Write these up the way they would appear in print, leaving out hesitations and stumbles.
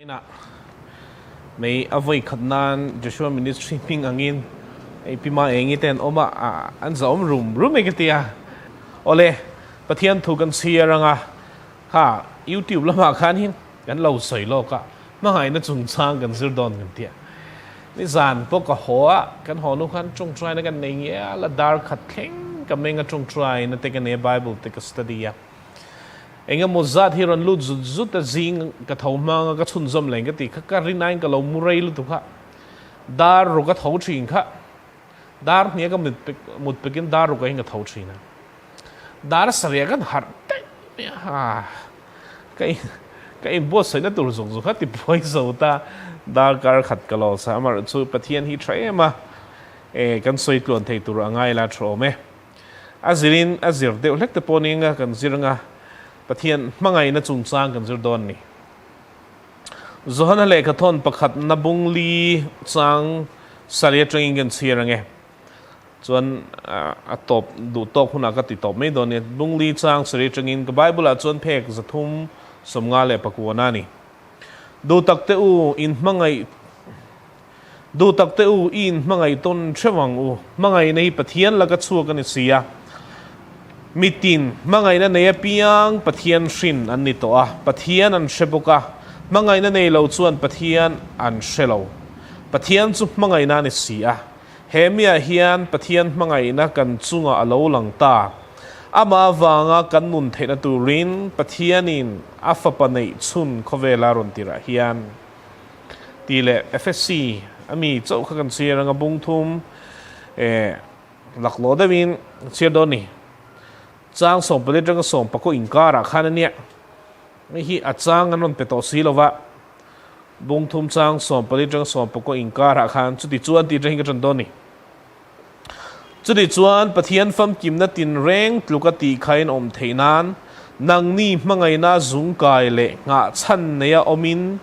Na may avoid khadnan Joshua ministry ping angin ay pima engiten oma an zawng room eketia ole pathian thukan siaranga ha YouTube lama khanin kan lo soi lo ka Hmangaihna Chungchang kan zirdon kan tia ni zan pok ka hoa kan honu khan Chungchang na kan nei ya la dar khat theng kamenga Chungchang na te kan Bible te ka study ya enga mozat hiron lut zut ta zing ka thoma ka chunzom leng ka ti kha ka rinain ka lo murai lu tu kha dar ro ka thau thin kha dar ne ka mut pekin dar ro ka hinga thau thina dar sarya kan har ha kai boss sai na tur zong zu kha ti poi zo ta dar kar khat ka lo sa mar chu pathian hi thrai ma kan soi tlon thei tur angai la thro me azirin azir de lek te poninga kan ziranga Pathian Hmangaihna Chungchang kan zirdon ni zohana le khathon pakhat na bungli chang saria tring kan chirange chuan atop du top huna ka ti top me don ne bungli chang saria tringin ka Bible a chuan phek zathum somnga le pakuana ni du takte u in Hmangai ton thewang u Hmangaihna hi Pathian la ka chu kan sia mitin Hmangaihna nei piang Pathian shin an ni to a Pathian an shepoka Hmangaihna nei lo chuan Pathian an shelo Pathian chu Hmangaihna ni sia hemia hian Pathian Hmangaihna kan chunga alo langta ama wanga kan nun theina turin Pathianin afapa nei chun khovela ron tira hian tile FSC ami chau kha kan siranga bungthum laklo dawin chirdoni chang som pali jang som pako inkara khanania hi a chang anon peto silova bungthum chang som pali jang som pako inkara khan chuti chuan ti jeng kan doni chuti chuan Pathian fam kimna tin reng tluka ti khain om theinan nangni Hmangaihna zungkai le nga chan neya omin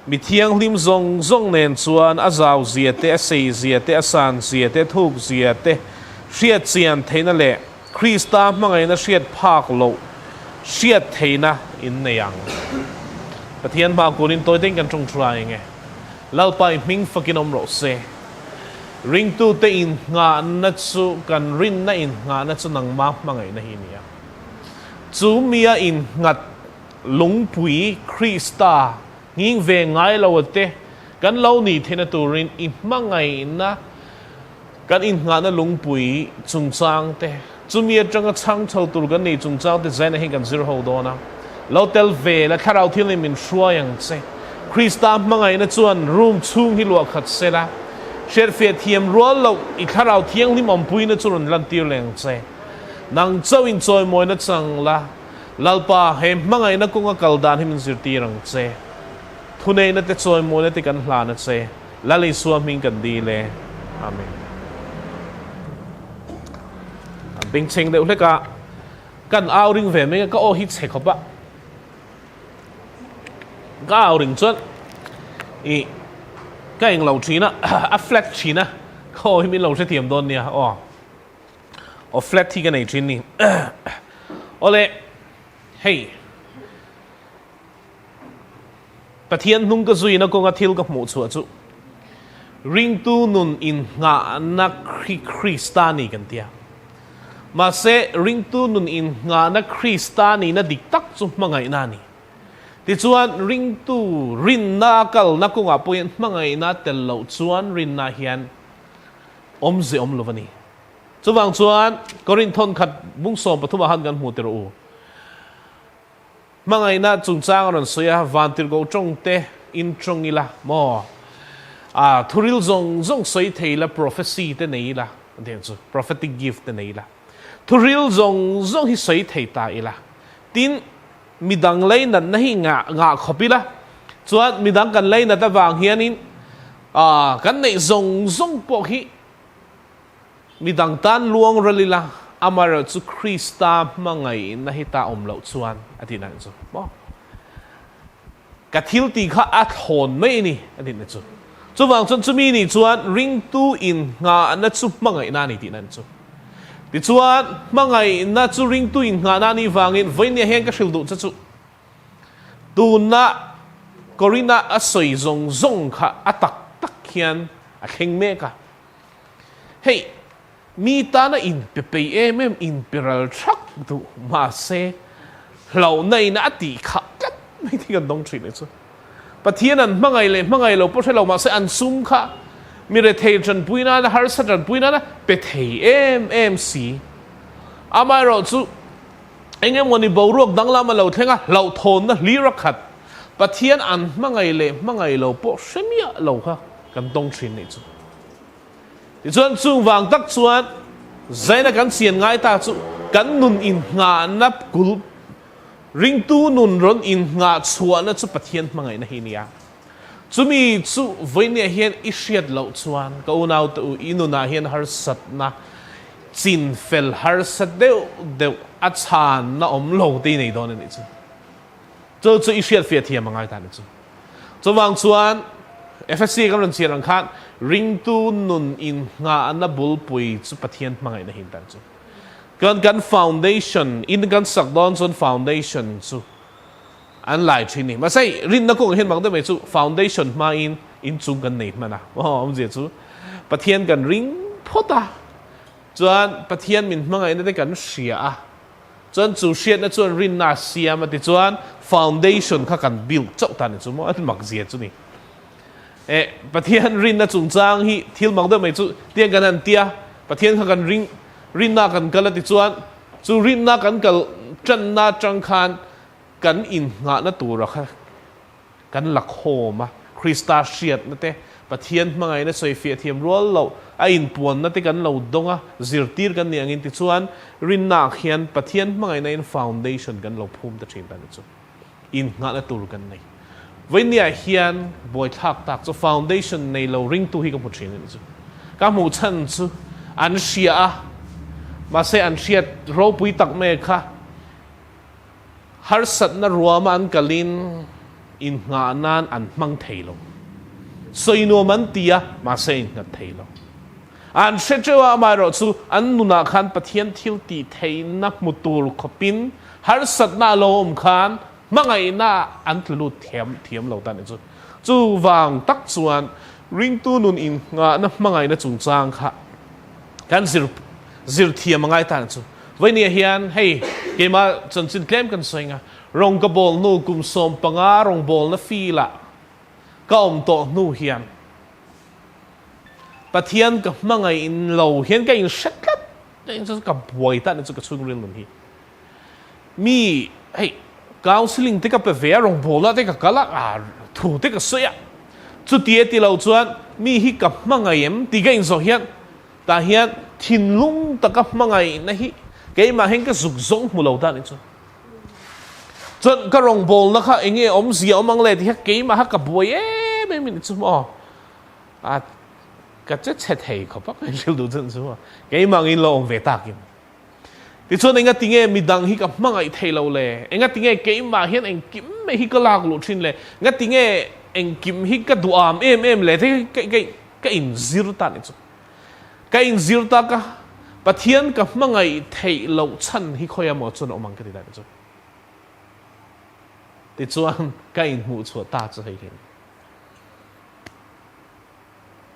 mithianghlim zawng nen chuan a zaw ziate a sei ziate a san ziate thuk ziate hriat chian theina le Krista Hmangaihna hriat phak lo hriat theina in neyang Pathian ma kunin toy teng kan Chungchang nge Lalpa'n ming fakinom ro se ring tu te in nga na chu kan rin na in nga na chu nang ma Hmangaihna hi nia chu mia in ngat lungpui Krista nging ve ngai lo te kan lo ni thena turin in Hmangaihna kan in nga na lungpui Chungchang te chumia changa chang chho tur gan nei Chungchang te zaina hin kan zir ho dona lotel ve la Thlarau Thianghlim min hruayang che Krista Hmangaihna chuan room chung hi lo khat sela sher fe thiam rol lo I Thlarau Thianghlim om puina churun lan tir leng che nang chau in choi moina chang la lalpa he Hmangaihna kunga kaldan him zir tirang che thunei na te choi moina te kan hla na che lalei suam min kan di le amen bình cheng de uleka kan outing ve me ka o hit se khopa ka outing chon I ka ing lo thina a flat thina ko hi min lo se thiam don nia o flat thi ka nei thin ni ole hey Pathian nung ka zui na ko nga thil ka hmuh chu chu ring tu nun in nga na Kristani kan tia mà sẽ ring tu nun in nga na Kristani na diktak chu Hmangaihna ni ti chuan ring tu rin na kal na kunga poin Hmangaihna tel lo chuan rin na hian om ze om lovani chuwang chuan korin thon khat bung som pathuma han kan hmu ter u Hmangaihna Chungchang ron soya vantir go zawngte in chongila mo thuril zawng soi theila prophecy te nei la den chu prophetic gift te nei la thuril zawng hi soi thei ta ila tin midang lei nan na hi nga khopila chuan midang kan lei na ta wang hianin kan nei zawng po hi midang tan luang ralila amara chu Krista Hmangaihna hi ta om lo chuan atina chu mo ka thil ti kha a thon mai ni atina chu chuwang chun chumi ni chuan ring tu in nga na chu Hmangaihna ni ti nan chu ti chuan Hmangaihna chu ring tu in nga na ni wangin voinia hen ka hril du chu tu na Corina a soi zawng kha atak hian a thleng mek a hei mi ta na in pe em in piral thak du ma se hlau nei na ati kha kat mai thi kan dong thin chu Pathian an hmangai lo po thelo ma se an sum kha mi re thei tran puina na har sa tran puina na pe thei em si amai ro chu engem ngoni boruak danglam lo thlenga lo thon na thlir khat Pathian an hmangai lo po semia lo kha kan dong thin nei chu ti chuan chung wang tak chuan zaina kan sian ngai ta chu kan nun in nga nap kul ring tu nun ron in nga chuan chu Pathian hmangai na hi nia chumi chu voinia hian ishiat lo chuan ka unau tu inuna hian har sat na chin fel har sat deu a chan na om lo ti nei don ni chu chu ishiat fe thiam mangai ta ni chu chuwang chuan FSC kan ron chian ang khan ring tu nun in nga na bulpui chu Pathian hmangai na hin tan chu kan foundation in kan sakdon chon foundation chu an lai thini ma sai rin na ko hen mang de me chu foundation ma in chung kan nei mana om je chu Pathian kan ring phota chuan Pathian min hmangai na te kan sia a chuan chu siat na chuan rin na sia ma ti chuan foundation kha kan build chau tan chu mo an mak zia chu ni Pathian rin na Chungchang hi thil mang de me chu tiang kan an tia Pathian kha kan rin na kan kala ti chuan chu rin na kan kal tran na chang khan kan in nga na tur kha kan lak homa Krista siat na te Pathian hmangai na soi fe thiam rol lo a in puan na te kan lo donga zirtir kan niang in ti chuan rin na khian Pathian hmangai na in foundation kan lo phum ta thin ta ni chu in nga na tur kan nei Vainia hian boy thak tak cho foundation nei lo ring tu hi ka puthin ni chu ka mu chan chu an sia a ma se an siat ro pui tak me kha har sat na ruama an kalin in nga nan an mang theilo soi no man tia ma se in na theilo an se chewa ma ro chu an nuna khan Pathian thil ti theina mutur khopin har sat na lom khan Hmangaihna an tlu thiam lo tan chu wang tak chuan ring tu nun in nga na Hmangaihna Chungchang kha kan zir thiam ngai tan chu voinia hian hei kema chanchin klem kan soinga rong ka bol nu kum som panga rong bol na fila ka om to nu hian Pathian ka Hmangai in lo hian ka in shatlat in chu ka buai tan chu ka chung rin lun hi mi hei counseling te ka pe ve rong bola te ka kala a thu te ka soya chu tie ti lo chuan mi hi ka Hmangaiem ti ga in zo hian ta hian thinlung ta ka Hmangai na hi ke ma hen ka zuk zong mu lo ta ni chu chon ka rong bol na kha enge om zia omang le ti ha ke ma ha ka boy me min chu mo a ka che chet hei kho pa pe sil du chen chu ke ma ngin lo ve ta kim ti chuan enga tinge midang hi ka Hmangai theilo le enga tinge keima hian eng kim me hi ka lak lu thin le nga tinge eng kim hi ka duam em le the ka in zir ta ni chu ka in zir ta ka Pathian ka Hmangai theilo chan hi khoya mo chun omang ka ti da chu ti chuan ka in hmuh chu ta chu hei hin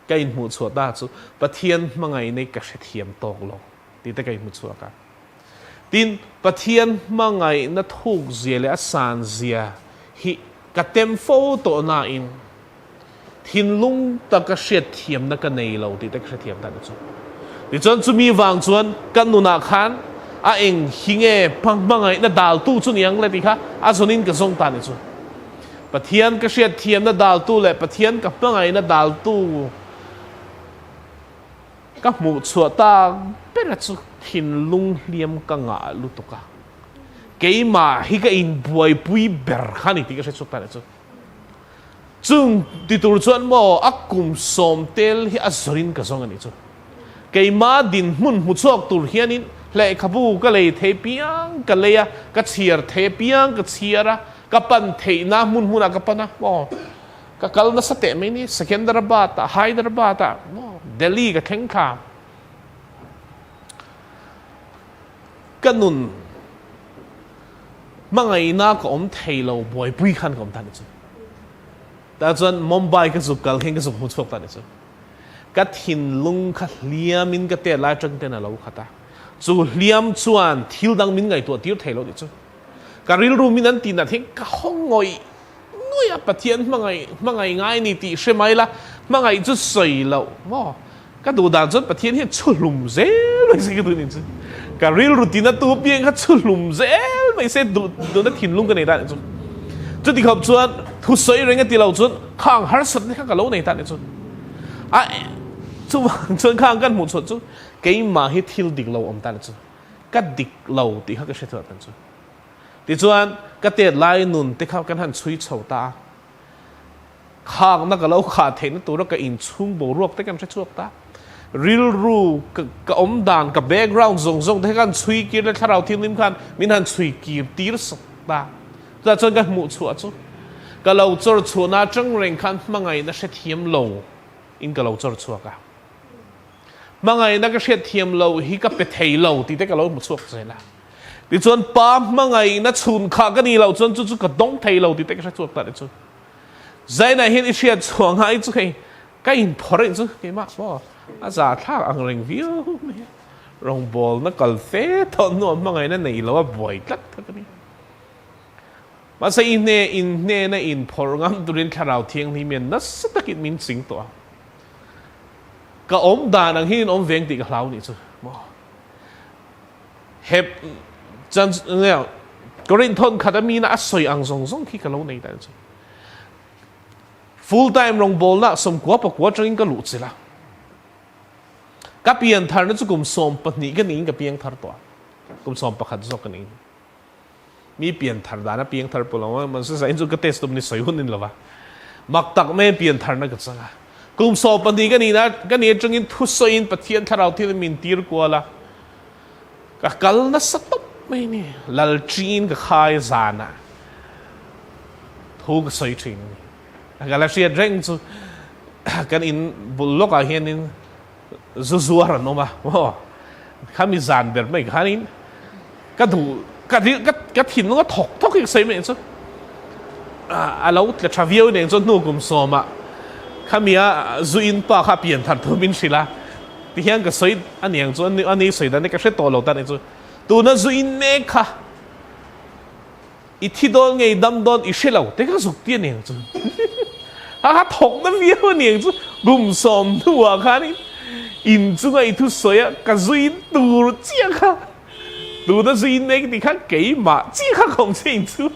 ka in hmuh chu ta chu Pathian Hmangai nei ka hre thiam tok lo ti te ka in hmuh chu ka tin Pathian Hmangai na thuk zia le a san zia hi ka tem fo to na in thinlung ta ka hriat thiam na ka nei lo ti te ka hre thiam ta chu ti chuan chu mi wang chuan kan nuna khan a eng hinge Hmangai na dal tu chu niang le ti kha a zonin ka zong ta ni chu Pathian ka hriat thiam na dal tu le Pathian ka Hmangai na dal tu ka hmuh chua ta pera chu thinlung hliam ka nga lutuka keima hi ka in buai pui ber khani ti ka se chukta chu chung ti tur chuan mo akum som tel hi azorin ka zong ani chu keima din mun mu chok tur hianin le khabu ka le the piang ka leya ka chiar the piang ka chiara ka pan the na mun huna ka pana mo ka kal na sa te me ni Secunderabad Hyderabad mo Delhi ka thengkha kanun Hmangaihna ka om theilo boy pui khan kom tan chu ta chuan Mumbai ka zu kal hen ka zu mu chok ta ni chu ka thinlung kha hliam in ka te lai tang te na lo khata chu hliam chuan thil dang min ngai to tir thailo ni chu ka ril ru min an tin na theng ka hongoi ngoi a pathian mangai ngai ni ti shemai la mangai chu soi lo mo ka du dan chon pathian hian chulum zel mai se ka du ni chu ka ril ru tin na tu piang ka chulum zel mai se du na thinlung ka nei ta ni chu chu ti khop chuan thu soi reng ti lo chuan khang Hrahsel ni ka lo nei ta ni chu a chu chuan khang kan mu chu cái mà hết thiêu địch lâu ông ta là chứ cắt địch lâu thì họ cái sẽ thừa tận chứ thì chuan cái tiền lai nôn thì họ cái hắn chui chầu ta khang nó cái lâu khá thế nó tụi nó cái in chung bổ ruột thì cái sẽ chuộc ta real ru cái ống đàn cái background zawng thì cái chui kia là Thlarau Thianghlim khan mình hắn chui kia tיר sọc ta ra chuan cái mũ chuột chứ cái lâu chor chuột na trăng rèn khan Hmangaihna sẽ thiêm lâu in cái lâu chor chuột cả Hmangaihna ka hriat thiam lo hi ka pe thei lo ti te ka lo mu chuak zela ti chuan pa Hmangaihna chhun kha ka ni lo chuan chu ka dong thei lo ti te ka chuak ta chu zaina hin i hriat chuang hai chu kai ka in phore chu ke ma bo a za thla ang reng viu rong bol na kal fe thon no Hmangaihna nei lo a boi tlat tha ka ni ma sa in ne na in phor ngam turin Thlarau Thianghlim na satakit min sing to cái ốm đàn ang hin ốm veng ti cái lau ni chu hep chan nè có rin thon khát mi na soi ang zawng khi cái lau này tại chu full time rong bol na som kwa pa kwa chang cái hlut chila cái piang thar na chu kum som patni cái ning cái piang thar to kum som pakhat zo cái ning mi piang thar da na piang thar polo man sa in chu cái test tum ni soi hun in lawa mak tak me piang thar na ka changa cùng so phần thì cái này trong những thu soi in Pathian Thlarau Thianghlim tir qua là cái cal nó sắp tốc mấy nè Lalzarliana cái khai giàn à thu cái soi trình cái là chuyện rèn chứ cái in bullock à hiện in zuzua rồi nó mà khami giàn biệt mấy cái in cái thủ cái thìn nó thọc cái soi mấy chứ à lâu là travel này cho nó cùng so mà khami a zuin pa kha pian thar thu min sila ti hian ka soi aniang chu ani soi da ne ka hre to lo ta ne chu tu na zuin me kha i thi don ngei dam don i shelo te ka zuk ti aniang chu ha thok na viu aniang chu gum som thua kha ni in chu ngai thu soi a ka zuin tu chia kha tu na zuin me ti kha ke ma chi kha khong chen chu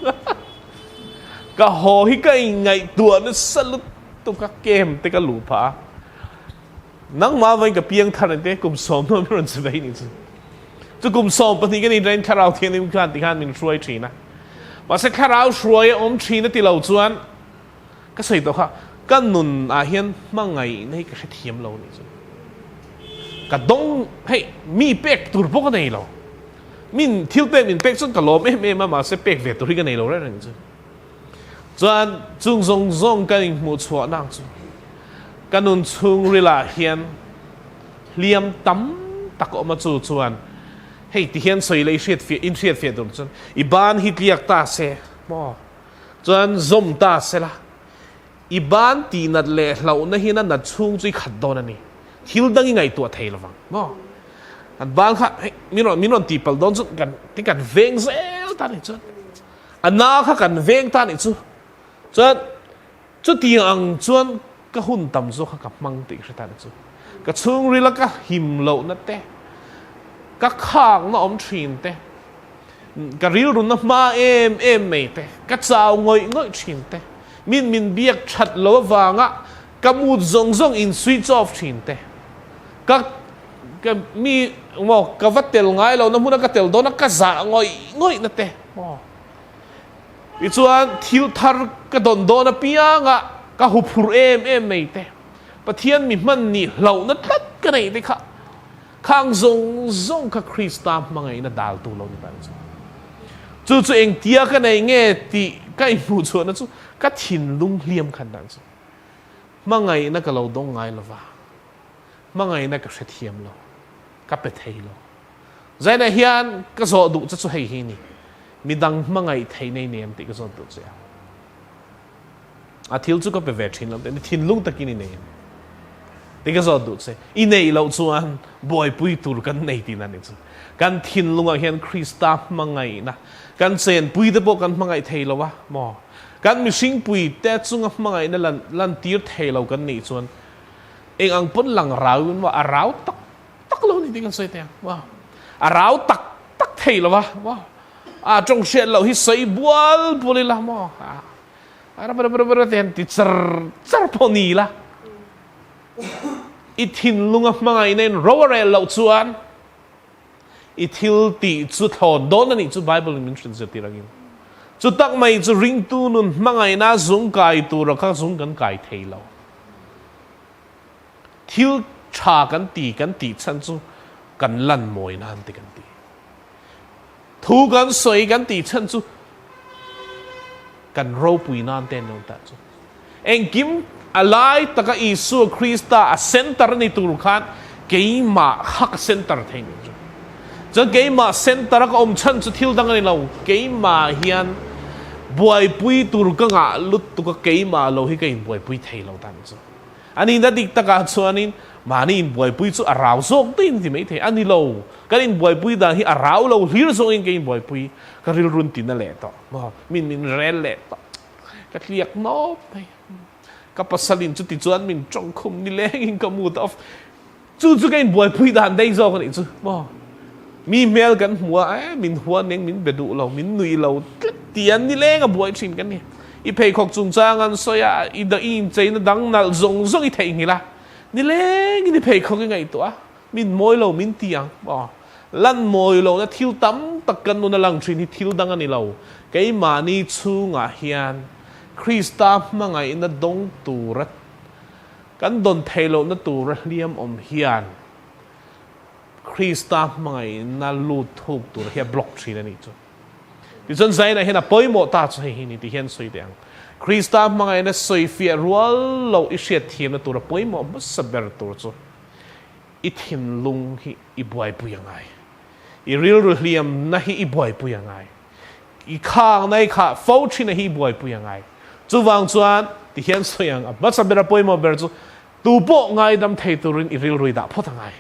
ka ho hi ka ngai tu na salut tu các kem te ka lu pa nang ma vai ka piang thar te kum som no ron se dai ni chu kum som pa ni ka ni ren Thlarau Thianghlim khan ti khan min shuai thina ma se Thlarau shuai om thina ti lo chuan ka sei to kha kan nun a hian Hmangaihna ka hre thiam lo ni chu ka dong hey mi pek tur pok nei lo min thil pe min pek chun ka lo me ma se pek ve tur hi ka nei lo ra ni chu chuan chung zawng kan in hmuh chhuah nang chu kanun chung rila hian hliam tam tak oma chu chuan hei ti hian soi lei hriat fe dur chuan i ban hi tliak ta se mo chuan zom ta se la i ban ti nat le hlau na hian na chung chui khat don ani thil dang ngai tu thei lawang mo an ban kha minon ti pal don chu kan ti kan veng zel ta ni chuan ana kha kan veng ta ni chu chuan chu tiang chuan ka hun tam zo kha ka mang ti hre ta chu ka chung ri la ka him lo na te ka khang na om thin te ka ril run na ma em me te ka chaw ngoi thin te min biak that lo wanga ka mu zawng in switch off thin te ka mi mo ka vatel ngai lo na mu na ka tel do na ka za ngoi na te mo i chuan thil thar ka don do na piang a ka hupur em nei te Pathian mi man ni hlo na tlat ka nei te kha khang zawng ka Krista Hmangaihna dal tu lo ni ta chu eng tia ka nei nge ti ka i mu chu na chu ka thinlung hliam khan dan chu Hmangaihna ka lo dong ngai lova Hmangaihna ka hre thiam lo ka pe thei lo zaina hian ka zo du chu hei hi ni midang Hmangaih thei nei nem ti ka zo du chu à thil chu có be ve thin lam te thinlung takin nei te ka zo du se i nei lo chuan boy pui tur kan nei tin ani chu kan thinlung a hian Krista Hmangaihna kan chen pui te bo kan hmangai thei lo wa mo kan mi sing pui te chunga Hmangaihna lan tir thei lo kan nei chuan eng ang pon lang rau wa a rau tak lo ni kan soi te wa a rau tak thei lo wa à trong chuyện lâu hít sấy buồn bùi là mò à bơ tiền thì char poni la ít thinlung Hmangaihna nên rawh lâu chuan ít thil ti chu thon don ani chu Bible min trin zati rangin chu tak mai chu ring tu nun Hmangaihna zawng kai tu ra ka zawng kan kai thei lo thil cha kan ti chan chu kan lan moi nan ti kan ti thu gan soi gan ti chan chu kan ro pui nan ten non ta chu eng kim alai taka Isu Krista a center ni tur khan keima hak center theng chu cho keima center ka om chan chu thil dang ni lo keima hian buai pui tur ka nga lut tu ka keima lo hi kein buai pui thei lo tan chu ani na dik taka chuanin mani in buai pui chu a rau zawng tin ti mai the ani lo kan in buai pui da hi a rau lo thlir zawng in kein buai pui ka ril run tin na le to mo min rel le to ka tliak no ka pasalin chu ti chuan min trong khum ni leng in ka mut of chu kein buai pui dan dei zo kan ni chu mo mi mel kan hua min hua neng min bedu lo min nui lo tian ni leng a buai thin kan ni i phei khok chungchang an soya i da in cheina dang nal zong i thei ngila ni leng ni phei khok ngai to min moi lo min tiang bo lan moi lo na thil tam takkan nu na lang thin hi thil dang ani lo cái mà ni chunga hian Krista Hmangaihna dong turat kan don thelo na tur liam om hian Krista Hmangaihna lut thuk tur hi block thin ani chu ti chon zai na hena poimo ta chu hi ni ti hian soi dang Krista Hmangaihna soi fia rual lo i hriat thiam na tur poimo ba saber tur chu i thinlung hi i buai puyangai i ril liam na hi i buai puyangai i khang nai kha fo thin hi buai puyangai chu wang chuan ti hian soyang ba saber poimo ber chu tu po ngai dam thei turin i ril rui da photangai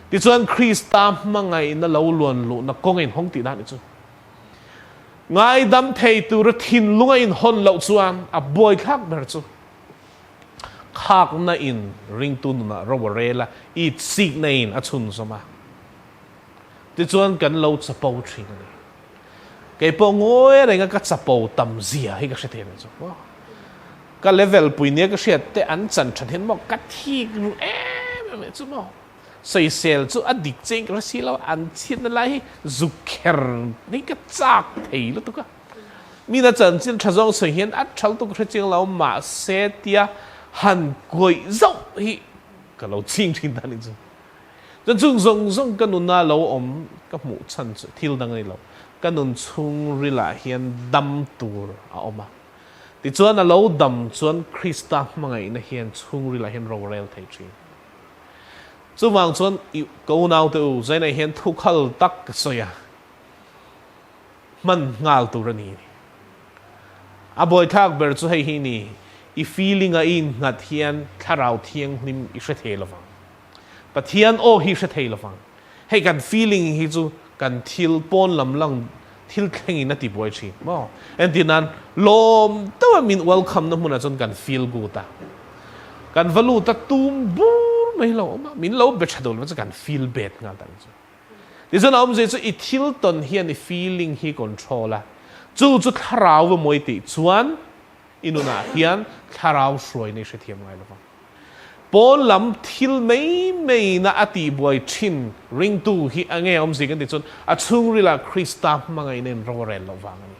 ti chuan Krista Hmangaihna lo luan lu na kong in hong ti na ni chu ngai dam thei tur thinlunga in hon lo chuan a boy khak ber chu khak na in ring tu na rawh i sik na in a chun soma ti chuan kan lo chapo thin ni cái po ngoi này cái chapo tam zia hi ka hre the chu ka level puinia ka hriat te an chan than hen mo ka thi me chu mo sei sel chu adik cheng ka si lo an chin na lai zu kher ni ka chak thei lo tu ka mi na chan chin thazong sei hian at thal tu ka cheng lo ma se tia han goi zau hi ka lo ching thin ta ni chu zong ka nu na lo om ka mu chan chu thil dang ni lo ka nun chung rila hian dam tur a oma ti chuan a lo dam chuan Krista Hmangaihna hian chung rila hian rawh thei thin chu wang chuan i ko nau te u zaina hian thu khal tak soya man ngal tur ani a boy thak ber chu hei hi ni i feeling a in ngat hian Thlarau Thianghlim i hre the lovang Pathian hi hre the lovang hei kan feeling hi chu kan thil pon lam lang thil thlengin na ti boy chi mo and dinan lawmthu min welcome na hmuna chon kan feel good ta kan valu ta tum bur mai lo ma min lo be thadol ma kan feel bad nga ta chu ti zan om je chu I thil ton hian I feeling hi controller chu Thlarau moi ti chuan inuna hian Thlarau sroi nei hre thiam ngai lo pon lam thil mei na ati boy thin ring tu hi ange om si kan ti chon a chung rila Krista Hmangaihna rawh lo wang ani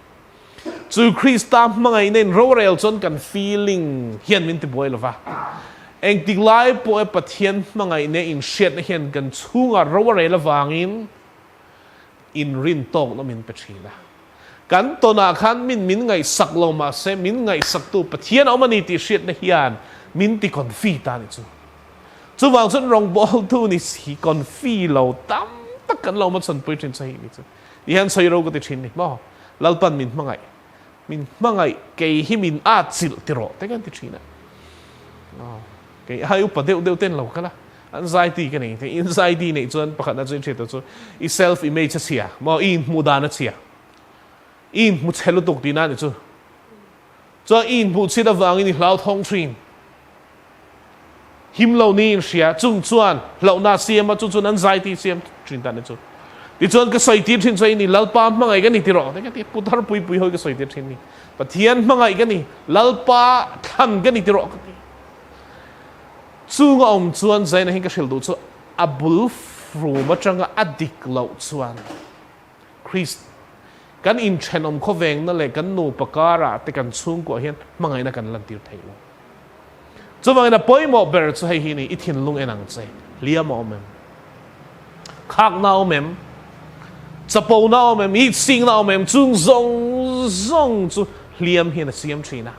chu Krista Hmangaihna rawh chon kan feeling hian min ti boy lova eng ti lai po Pathian Hmangaihna in shet na hian kan chunga rawh lo wangin in rin tok no min pechila kan tona khan min ngai sak lo ma se min ngai saktu Pathian omani ti shet na hian min ti konfi ta ni chu wang chun rong bol tu ni si konfi lo tam tak kan lo ma chon pui thin sai ni chu hian sai ro ko ti thin ni mo Lalpa'n min hmangai min mangai ke hi min a chil tiro te kan ti thina ke hai upa deu ten lo kala anxiety kan ni anxiety nei chuan pakhat na chuan theta chu I self image chia mo in muda na chia in mu chhelu tuk ti na ni chu cho in bu chi da wang ni hlau thong thin him lo ni sia chung chuan lo na siam chu chuan anxiety siam thin ta ni chu ti chuan ka soi ti thin chai ni lalpa mangai kan ni ti ro te ka ti putar pui pui hoi ka soi ti thin ni pathian mangai kan ni lalpa than kan ni ti ro chung chuan zai na hin ka shil du chu abul fru ma changa adik lo chuan Christ kan in chenom kho veng na le kan nu pakara te kan chung ko hian mangai na kan lan tir thei lo chuwang na poimo ber chu hei hi ni I thinlung enang che liam omem khak na omem chapo na omem I sing na omem chung zong chu liam hi na siam thina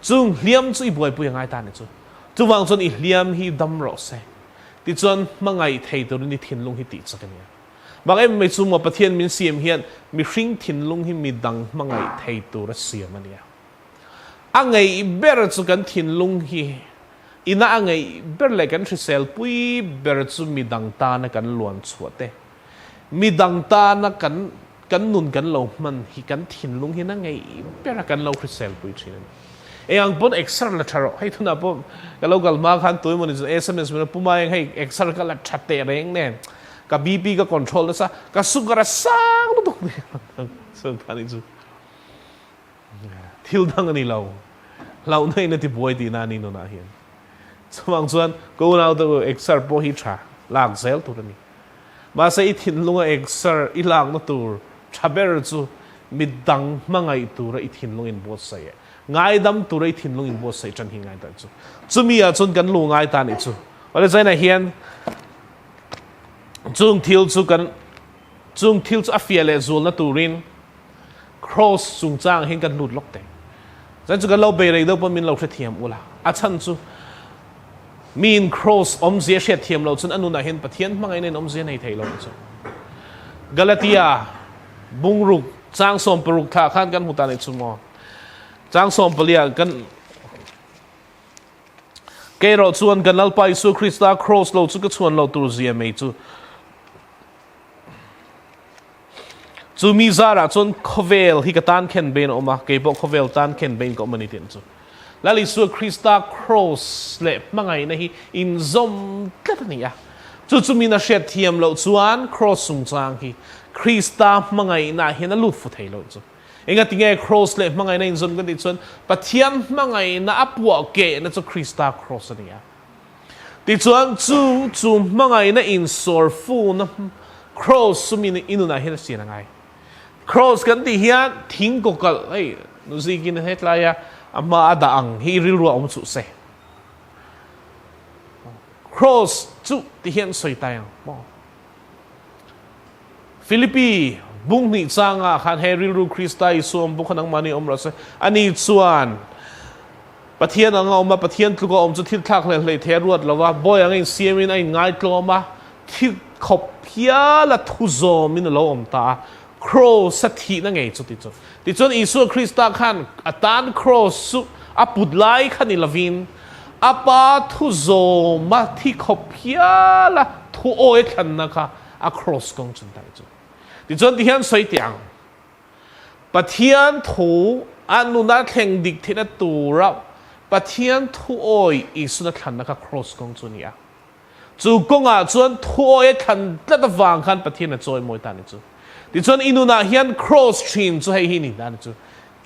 chung liam chu I boi pui ngai ta ni chu chuwang chon I liam hi dam ro se ti chon mangai thei tur ni thinlung hi ti chakania bang em mai chu mo pathian min siam hian mi hring thinlung hi mi dang mangai thei tur siam ania angai ber chu kan thinlung hi ina angai ber le kan Hrahsel pui ber chu mi dang ta na kan luan chuate mi dang ta na kan nun kan lo man hi kan thinlung hi na ngai ber kan lo Hrahsel pui thin ang pon extra la tharo hay thuna po kalogal ma khan toy mon SMS mo pumayang hay extra ka la thate reng nen ka BP ka control sa ka sugara sang lu tok so tani chu thil dang ani lo nei na ti boy ti na ni no na hian chawang chuan go now to extra po hi tha Lalzarliana tu ni ma sa I thinlunga extra I lang na tur thaber chu midang mangai tur I thinlung in bo sai ngai dam turai thinlung in bo sai chan hi ngai ta chu chumi a chun kan lu ngai ta ni chu ole zai na hian chung thil chu afiale zul na turin cross chungchang hin kan lut lok te zai chu kan lo be rei do po min lo thre thiam ula a chan chu min cross om zia shet thiam lo chun anu na hin pathian mangai nen om zia nei thei lo chu Galatia bungruk chang som peruk tha khan kan huta nei chu mo chang som palia kan ke ro chuan kan Lalpa Isu Krista cross lo chu ka chuan lo tur zia mei chu mi zara chun khovel hi ka tan khen ben oma ke bo khovel tan khen ben ko mani tin chu Lali Isu Krista cross le mangai na hi in zom tlatania chu mi na shet thiam lo chuan cross chungchang hi Krista mangai na hi na lut fu thei lo chu inga tinge cross le mangai na in zon kan ti chun pathian mangai na apwa ke na chu Krista cross ania ti chuan chu mangai na in sor fu na cross sumi na inu na hin si na ngai cross kan ti hian thing ko kal ai nu zi kin het la ya ama ada ang hi ril ro om chu se cross chu ti hian soi tai mo Philippi bung ni changa khan heril ru Krista Isom bu khanang mani om ra se ani chuan pathian anga oma pathian tlu ko om chu thil thak le the ruat lawa boy ang siamin ai ngai tloma thil khop phia la thu zo min lo om ta cross sathi na ngai chu ti chon Isu Krista khan atan cross su aput lai khani lavin apa thu zo ma thi khop phia la thu oi khan na kha a cross kong chun tai chu ti chon ti hian soi tiang pathian thu anu na thleng dik thina tura pathian thu oi Isu na khan na kha cross kong chunia chu konga chuan thu oi khan tla ta wang khan pathian na choi moi ta ni chu ti chon inu na hian cross thin chu hei hi ni dan chu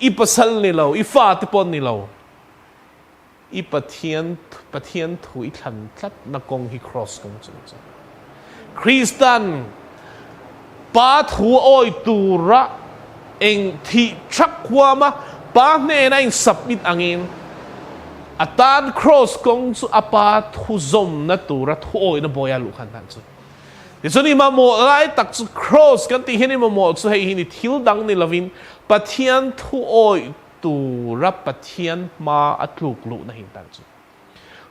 I pasal ni lo I fa ti pon ni lo I pathian thu I thlan tlat na kong hi cross kong chu Christian pa thu oi tura eng thi thak huama pa ne na ing submit angin atan cross kong chu apa thu zom na tura thu oi na boya lu khan tan chu ti chuni ma mo lai tak chu cross kan ti hini mo chu hei hini thil dang ni lovin pathian thu oi tura pathian ma atluk lu na hin tan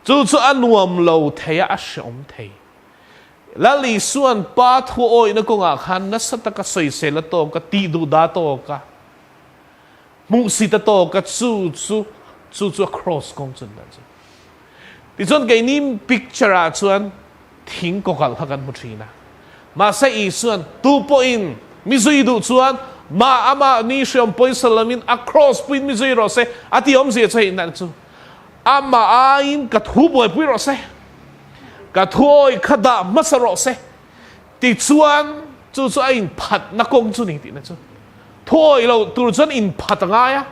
chu anuam lo theya a shom thei Lali suan pa thu oi na ko nga khan na sataka soi se la to ka ti du da to ka hmuh si ta to ka chu cross kong chun da chu ti chon ke nim picture a chuan thing ko kal hakan mu thina ma sa I chuan tu po in mi zui du chuan ma ama ni shom poi salamin across pin mi zui ro se ati om se chai nan chu ama ain ka thu boi pui ro se ka thoi khada masaro se ti chuan chu ain phat na kong chu ni ti na chu thôi lo tu chân in phật ngay á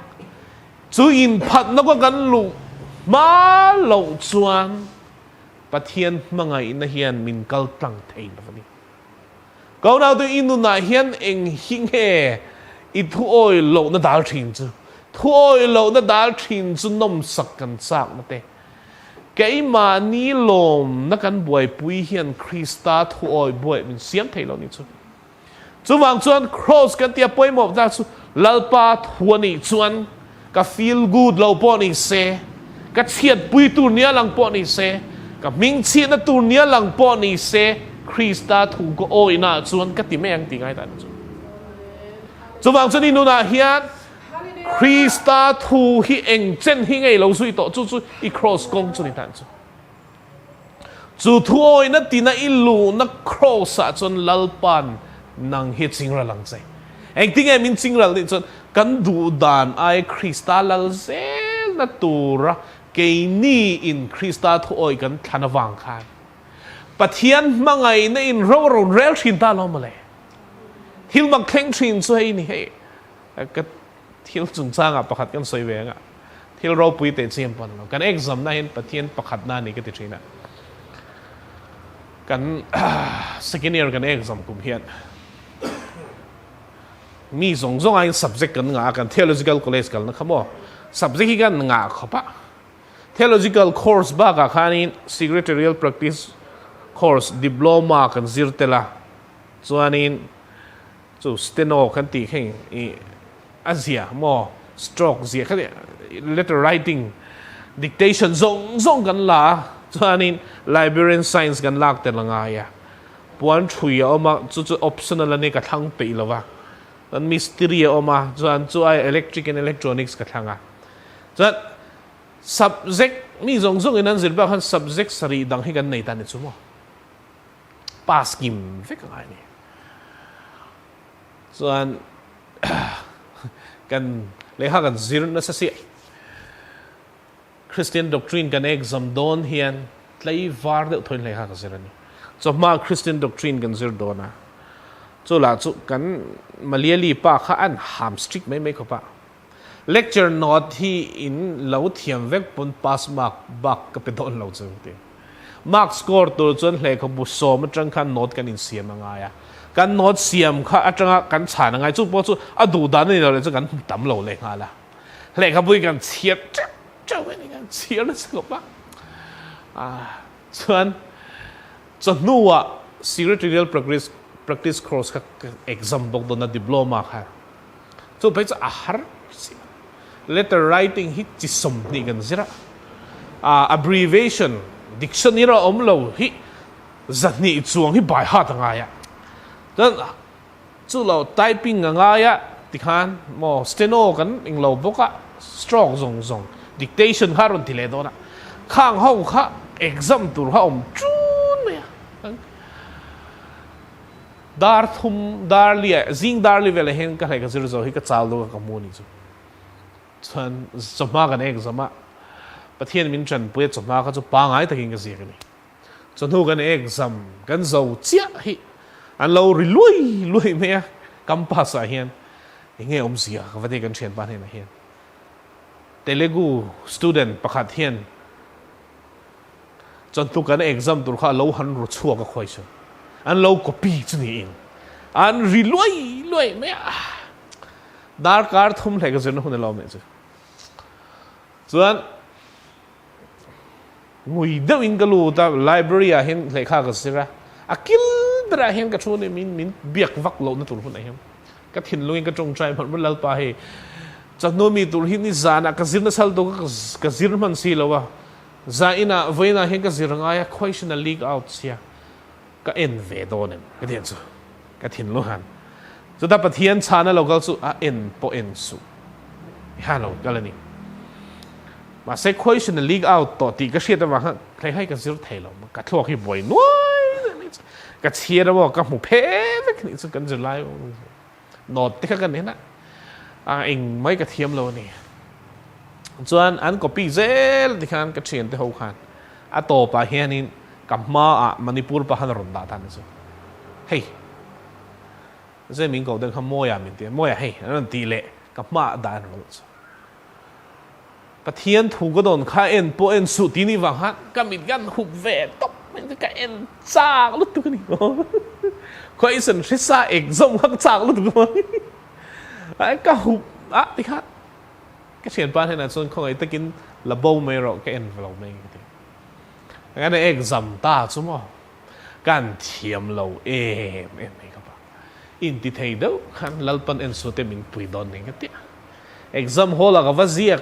chú in phật nó có gắn lụ má lậu chuan Pathian Hmangaihna hian min kal tlang thein vani câu nào tôi inu na hian eng hing he I thu oi lo na dal thin chu thu oi lo na dal thin chu nom sak kan sak na te cái mà ni lom na kan buai pui hian Krista thu oi buai min siam thei lo ni chu chú vang chuan cross kan tia poi mo da chu lalpa thuani chuan ka feel good lo po ni se ka chiat pui tu nia lang po ni se ka ming chi na tu nia lang po ni se Krista thu ko oi na chuan ka ti meng ti ngai ta chu chú vang chuan inu na hian Krista thu hi eng chen hi ngei lo sui to chu I cross kong chu ni tan chu chu thu oi na ti na ilu na cross a chuan Lalpa'n nang hi chingra lang chai eng ting em in chingra ni chon kan du dan ai Krista lalzel na tura ke ni in Krista thu oi kan thanawang khan Pathian Hmangaihna in ro rel thin ta lo male thil mak thleng thin chu hei ni he ka thil chungchang a pakhat kan soi wenga thil ro pui te chem pon lo kan exam na hin Pathian pakhat na ni ka ti thina kan second year kan exam kum hian mi zawng ai subject kan nga kan theological college kal na khamo subject hi kan nga khopa theological course ba ka khanin secretarial practice course diploma kan zirtela chuanin chu steno kan ti kheng I azia mo stroke zia khale letter writing dictation zawng kan la chuanin librarian science kan lak te langa ya puan thui oma chu optional ani ka thang pe lawa an mystery oma chuan chu ai electric and electronics ka thanga chuan subject mi zawng in an zirba khan subject sari dang hi kan nei ta ni chu mo pass kim ve ka ngai ni chuan kan leha kan zir na sa si Christian doctrine kan exam don hian tlai var de thoin leha ka zirani so ma Christian doctrine kan zir dona chu la chu kan maliali pa kha an ham strict mai ko pa lecture note hi in lo thiam vek pun pass mark bak ka pe don lo chu te mark score to chon hle ko bu so ma tang khan note kan in siam anga ya kan note siam kha atanga kan chan ngai chu po chu adu da ni lo chu kan tam lo le nga la hle kha bui kan chiat chau ni kan chiat na ko pa chuan nuwa secretarial practice course ka exam bok do na diploma kha chu pe cha ahar letter writing hi chi som ni kan zira abbreviation dictionary omlo hi zani chuang hi bai ha tanga ya dan chu lo typing anga ya tikhan mo steno kan inglo boka strong zong dictation haron tile do na khang ho kha exam tur ha om chun me dar thum dar lia zing dar li vele hen ka hai ka zir zo hi ka chal do ka mu ni chu chan zama kan exam a Pathian min chan pui chama ka chu pa ngai takin ka zir ni chanu kan exam kan zo chia hi an lo ri lui me kam pa sa hian nge om zia ka vade kan chen pa ne na hian Telugu student pakhat hian chan tu kan exam tur kha lo han ru chua ka khoi chu an lo copy chu ni in an ri lui me dar kar thum le ka zin hun lo me chu chuan ngui deuh in kalu ta library a hin lekha ka sira akil dra hin ka thune min biak vak lo na tur hun a hem ka thinlung ka chungchang man lalpa he chanomi tur hin ni zana ka zirna sal do ka zirman si lawa za ina voina hin ka ziranga ya question a leak out sia ka en ve do nem ka den chu ka thinlu han chu ta Pathian chana local chu a en po en su ฮัลโหลกันเลยนี่มาเซ็กคุยชนลีกเอาต่อตีก็เชียร์แต่ว่าใครให้กันซิลเทลมันกัดทั่วขี้บ่อยน้อยกัดเชียร์แต่ว่ากับหมูเพ่นี่สุดกันจะไล่โนดที่กันนี่นะเองไม่กระเทียมเราเนี่ยส่วนอันก็ปีเซลที่ขันกัดเชียร์ที่เขาขันโตไปเฮียนี่กับมามันนี่ปูร์ปะฮันรุนดาทันนี่สุเฮ้ยเจ้ามิงก็เดินขโมยมินเดียโมยเฮ้ยนั่นตีเละกับมาได้หรือปะเทียนถูกก็โดนข้าเอ็นปเอ็นสุดที่นี่วังฮันก็มีกันหุบเวตบมันก็เอ็นจากลุตุกันนี่ก็อีสันชิซาเอกซงฮักจากลุตุกันไอ้ก็หุบที่ฮันก็เชียนป้าให้นั่นส่วนของไอ้ตะกินระบบไม่รอก็เอ็นเราไม่กันงั้นเอกซัมตาสมอการเทียมเราไม่ครับอินทิเทเดอร์ขันLalpa'nเอ็นสุดเต็มิงปุยดอนนี่ก็เตี้ยเอกซัมโฮล่ะก็ว่าเสีย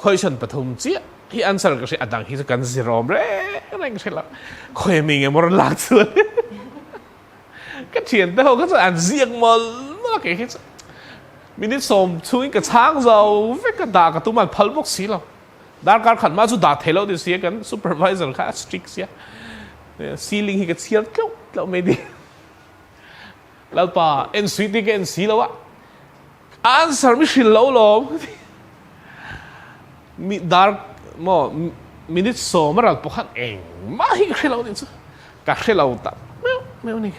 คอยฉันปฐมเจี๊ยที่อันสารก็ใช้อดังที่จะกันสิรอมเร่อะไรก็ใช่ละคอยมีเงี้ยมรณะส่วนก็เทียนแต่เขาก็จะอ่านเสียงมันน่าเกลียดมินิสมช่วยกับช้างเราเวกด่ากับตุ้มันพัลบกสีเราดาร์การขันมาสุดด่าเทเลดิเสียกันซูเปอร์ไวเซอร์ค่ะสตริกเสียซีลิงที่ก็เสียเราไม่ดีแล้วป่าเอ็นสวีที่ก็เอ็นสีแล้ววะอันสารไม่ชิลแล้วหรอมีดาร์กมินิสมเราปกขันเองมาให้ก็เชลเราดิสุกักเชลเราตัดไม่นี่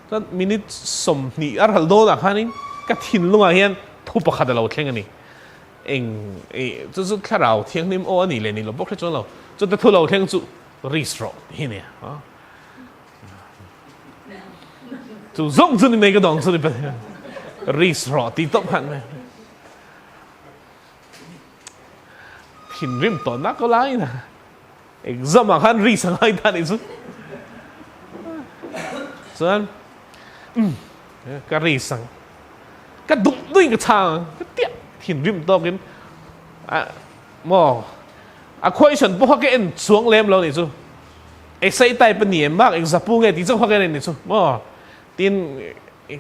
ตอนมินิสมนี่อะไรโดนอ่ะฮันนี่ก็ทิ้งลงอ่ะเฮียนทุบปกขัดเราเท่งกันนี่เอง就是看เราเที่ยงนิ่มโอ้นี่เลยนี่เราบอกให้จนเราจนแต่ทุเราเที่ยงจุรีสโตรที่เนี่ยจุzawงจุนี่ไม่ก็ต้องจุนี่เป็นรีสโตรตีต๊อบหันไหมหินริมต้นนักก็ไล่นะเอกซัมหันรีสังไห้ท่านอีสุส่วนก็รีสังก็ดุด้วยกับทางก็เตี้ยหินริมโตกินคุยฉันพวกเขาเอ็นสวงเล่มเราเนี่ยซูเอ็กไซต์ไตเป็นเหนียมมากเอ็กซ์ปูเงี้ยที่เจ้าพวกเขาเนี่ยซูทีน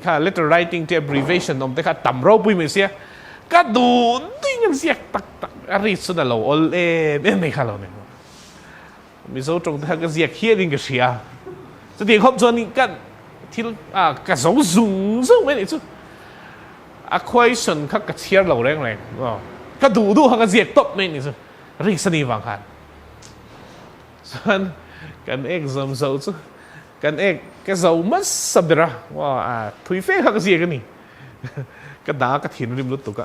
ค่ะ letter writing ที่ abbreviation นมแต่ค่ะต่ำเราปุ้ยไม่เสียก็ดูดิ้งเสียตักอะไรสุดน่ะเราโอเล่ไม่ค่ะเราเนี่ยมีโซ่ตรงที่ก็เสียเขี้ยดิ้งก็เสียจะตีครบจนนี้กันที่กระสงสูงไม่เนี่ยซูคุยฉันเขากระเชียร์เราแรงก็ดูเขาก็เสียตบไม่นี่ซูรีสนีวังคันส่วนกันเอกซัมโซ่กันเอกก็จะมัสสับเดระว่าทุยเฟ่เขาก็เสียกันนี่ก็ด่าก็ถิ่นริมรถตุก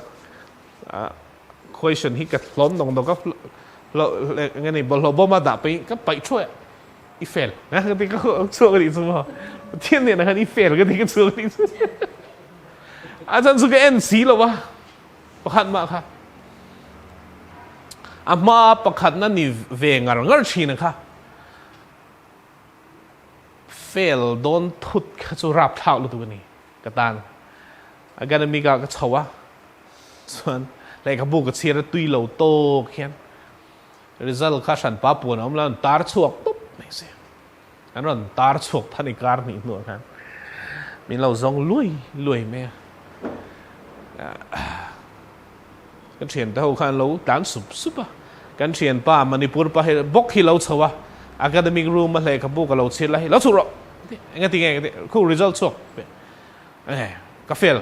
คุยฉันที่ก็ล้มตรงก็เราไงนี่บอลบอมาด่าไปช่วยอีเฟลนะก็ที่ก็ช่วยกันอีกสมมติเที่ยงเนี่ยนะครับอีเฟลก็ที่ก็ช่วยกันอีกอาจารย์สุกเอ็นสีหรอวะประคันมาค่ะมาประคันนั่นนี่เวงอะไรงั้นชีนะคะเฟลโดนทุดขจุรับเท้าลุตัวนี้กระตันอาการมีการกระเฉวะส่วนอะไรกับบุกกระเชียร์ตุยเหลาโตเขียนresult ข้าฉันป้าปวดน้ำแล้วตาร์ชวกปุ๊บไม่เสียอันนั้นตาร์ชวกท่านในการนี่หนวดครับมีเราซองลุยไหมกันเชียนเท่ากันเราด่านสุบกันเชียนป้ามันนี่พูดไปบกที่เราเฉวะอาการมีรูมมาเลยกับบุกกับเราเชียร์อะไรเราสุรงั้นที่ไงคู่ result ชวกก็เฟล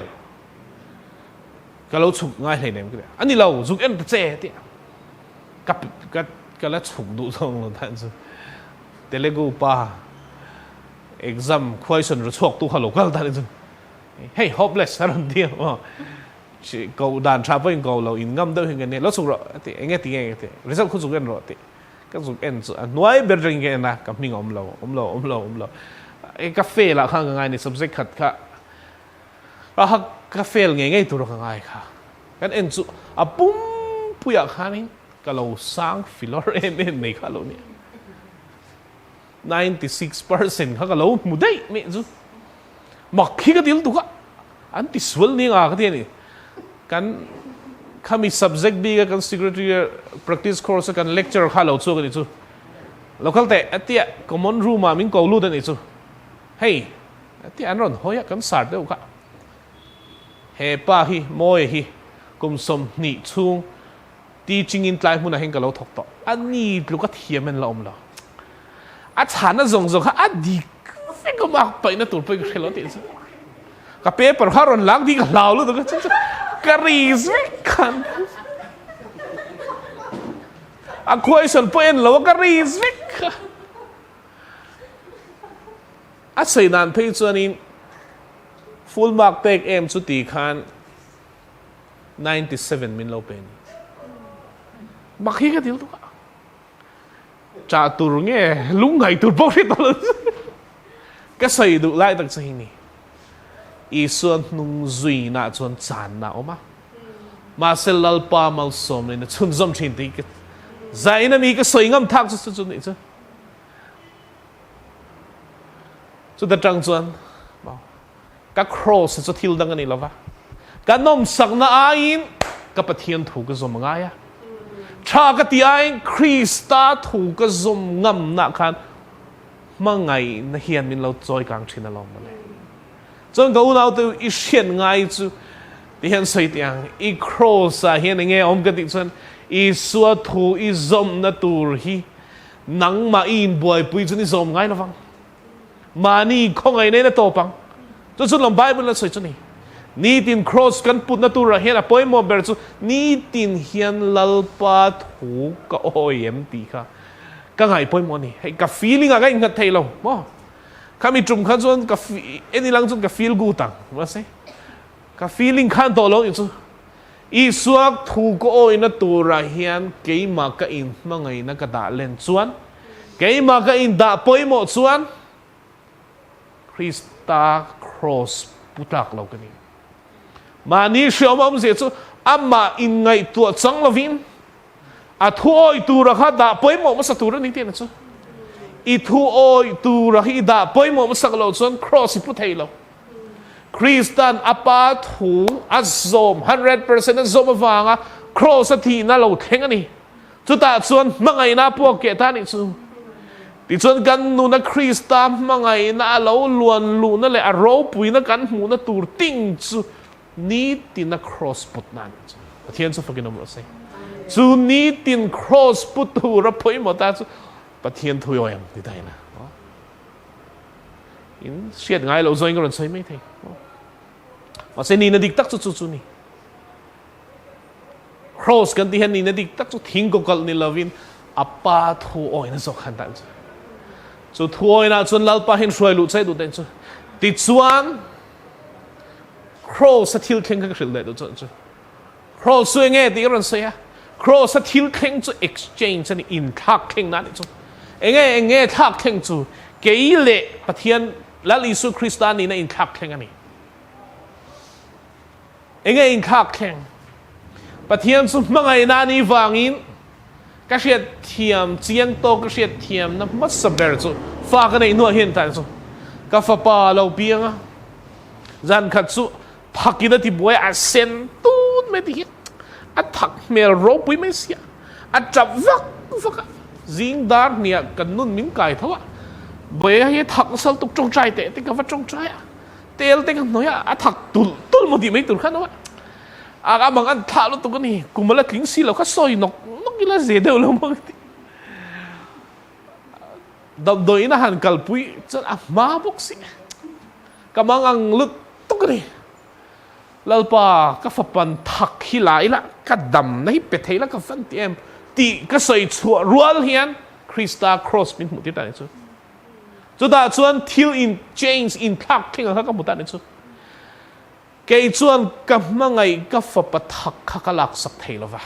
ก็เราฉุกง่ายเลยเนี่ยอันนี้เราฉุกเอ็นเจ๊ที่ก็แล้วฉุกดูตรงเราท่านสุดแต่เล็กูป้า exam question เราชวกตัวเราก็ท่านสุดเฮ้ย hopeless อะไรเดียวก็ด่านชาเปิ้ลก็เราอินงัมเดินกันเนี่ยเราสุกเราที่ไงที่ result คุณสุกเอ็นเราที่ก็สุกเอ็นน้อยเบอร์ริงกันนะกับมิ่งเรากาแฟละข้างง่ายใน subject ขัดค่ะแล้วกาแฟง่ายตัวง่ายค่ะกันเอ็นสุปุ้มปุยข้านี่ก็เราสร้างฟิลเลอร์ในข้าเราเนี่ย 96% เขาก็เราหมุดได้ไม่จุมักขี้ก็ดีตัวก็อันที่สวลนี่ก็ที่นี่กันข้ามี subject บีกัน secretary practice course กัน lecture ข้าเราช่วยกันนี่จุเราเข้าแต่อันที่ common room มามิ่งก็รู้ได้นี่จุเฮ้ยอันที่อันนั้นหอยกันสาดเดียวกันเฮป้าฮีโมยฮี kum som ni chung ti chingin tlai hmun a heng ka lo thok to ani luka thiam en la om la a chana zong zong a di fe ko mak pai na tur pai ka khelo ti ka paper haron lang di ka law lo to ka ris kan a question point lo ka ris a sei nan phei chuanin full mark take em chu ti khan 97 min lo pen makhi ka dil tu ka cha tur nge lungai tur bo ri to ka sei du lai tak sei ni i suan nung zui na chuan chan na oma ma sel lalpa malsawm ni na chun zom thin ti ka zaina mi ka soi ngam thak chu chu ni chu chu da tang chuan ka cross chu thil dang ani lova ka nom sak na ain ka pathian thu ka zom nga ya tha ka ti ain Krista thu ka zom ngam na khan mangai na hian min lo choi kang thina lom le chon go nau tu I shen ngai chu ti hian sei tiang I cross a hian nge om ka ti chuan I suwa thu I zom na tur hi nang ma in boy pui chu ni zom ngai lovang mani khongai ne na to pang chu chu lom Bible la sei chu ni ni tin cross kan put na tur hian a poi mo ber chu ni tin hian lalpa thu ka oem ti kha ka ngai poi mo ni hei ka feeling a ga in thei lo mo kami trum khan chuan ka any lang chuan ka feel good tang ma se ka feeling khan to lo chu I suak thu ko oi na tura hian keima ka in mangai na ka da len chuan keima ka in da poi mo chuan Krista cross putak lo kani mani shom om se chu amma in ngai tu chang lovin a thu oi tura kha da poi mo ma sa tura ni te na chu I thu oi tura hi da poi mo ma sa lo chuan cross pu thei lo Kristan apa thu azom 100% azom awanga cross a thi na lo theng ani chu ta chuan mangai na pu ke ta ni chu ti chuan kan nu na Krista mangai na lo luan lu na le a rawh pui na kan hmuh na tur ting chu ni tin na cross put na chu pathian chu fakin om ro se chu ni tin cross put tu ra poi mo ta chu pathian thu yo em ti dai na in siat ngai lo zoing ron sai mai thei mà sẽ nhìn dik tak chu chu ni cross kan ti han nhìn dik tak chu thing ko kal ni lovin apa thu oi na zo khan ta chu thu oi na chun lalpa hin shroi lu chai du ten chu ti chuan cross a thil theng ka hril de du chu cross su nge ti ron se ya cross a thil theng chu exchange ani in thak theng na ni chu enge thak theng chu keile pathian lal Isu Krista ni na in thak theng ani enge in khak kheng pathian su mangai na ni wangin ka hriat thiam chiang to ka hriat thiam na mat saber chu fa ka nei nu hian tan chu ka fa pa lo piang zan khat chu phakina ti boy a sen tun me ti a thak mel ro pui me sia a chap vak zing dar nia kan nun min kai thawa boy he thak sal tuk trong trai te ka va trong trai tel te kan noya a thak tul mo di mai tur khan wa a mang an tha lo tu kan ni kumala tling si lo kha soi nok ila ze de lo mo ti dam doi na han kal pui chan a ma bok si ka mang ang lut tu kan ni lalpa ka fa pan thak hi lai la ka dam nai pe thei la ka fan ti em ti ka soi chu rual hian Krista cross min mu ti ta ni chu chu da chuan thil in change in thak thing ka mu ta ni chu ke chuan ka mangai ka fa pa thak kha ka lak sak thei lova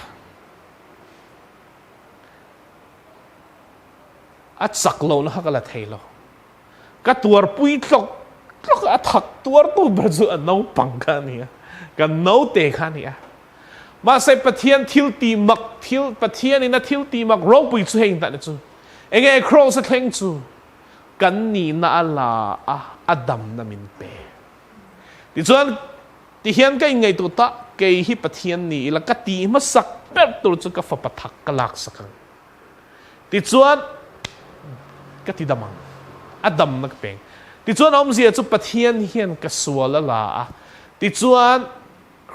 a chak lo na ka la thei lo ka tuar pui tlok a thak tuar tu ba chu a no pang ka ni ka no te kha ni ma sai pathian thil ti mak thil pathian in a thil ti mak ro pui chu heng ta ni chu enge cross a thleng chu kan ni na ala a adam na min pe ti chuan ti hian ka ngai tu ta ke hi pathian ni la ka ti ma sak per tur chu ka fa pathak ka lak sakang ti chuan ka ti damang adam nak peng ti chuan om zia chu pathian hian ka suala la a ti chuan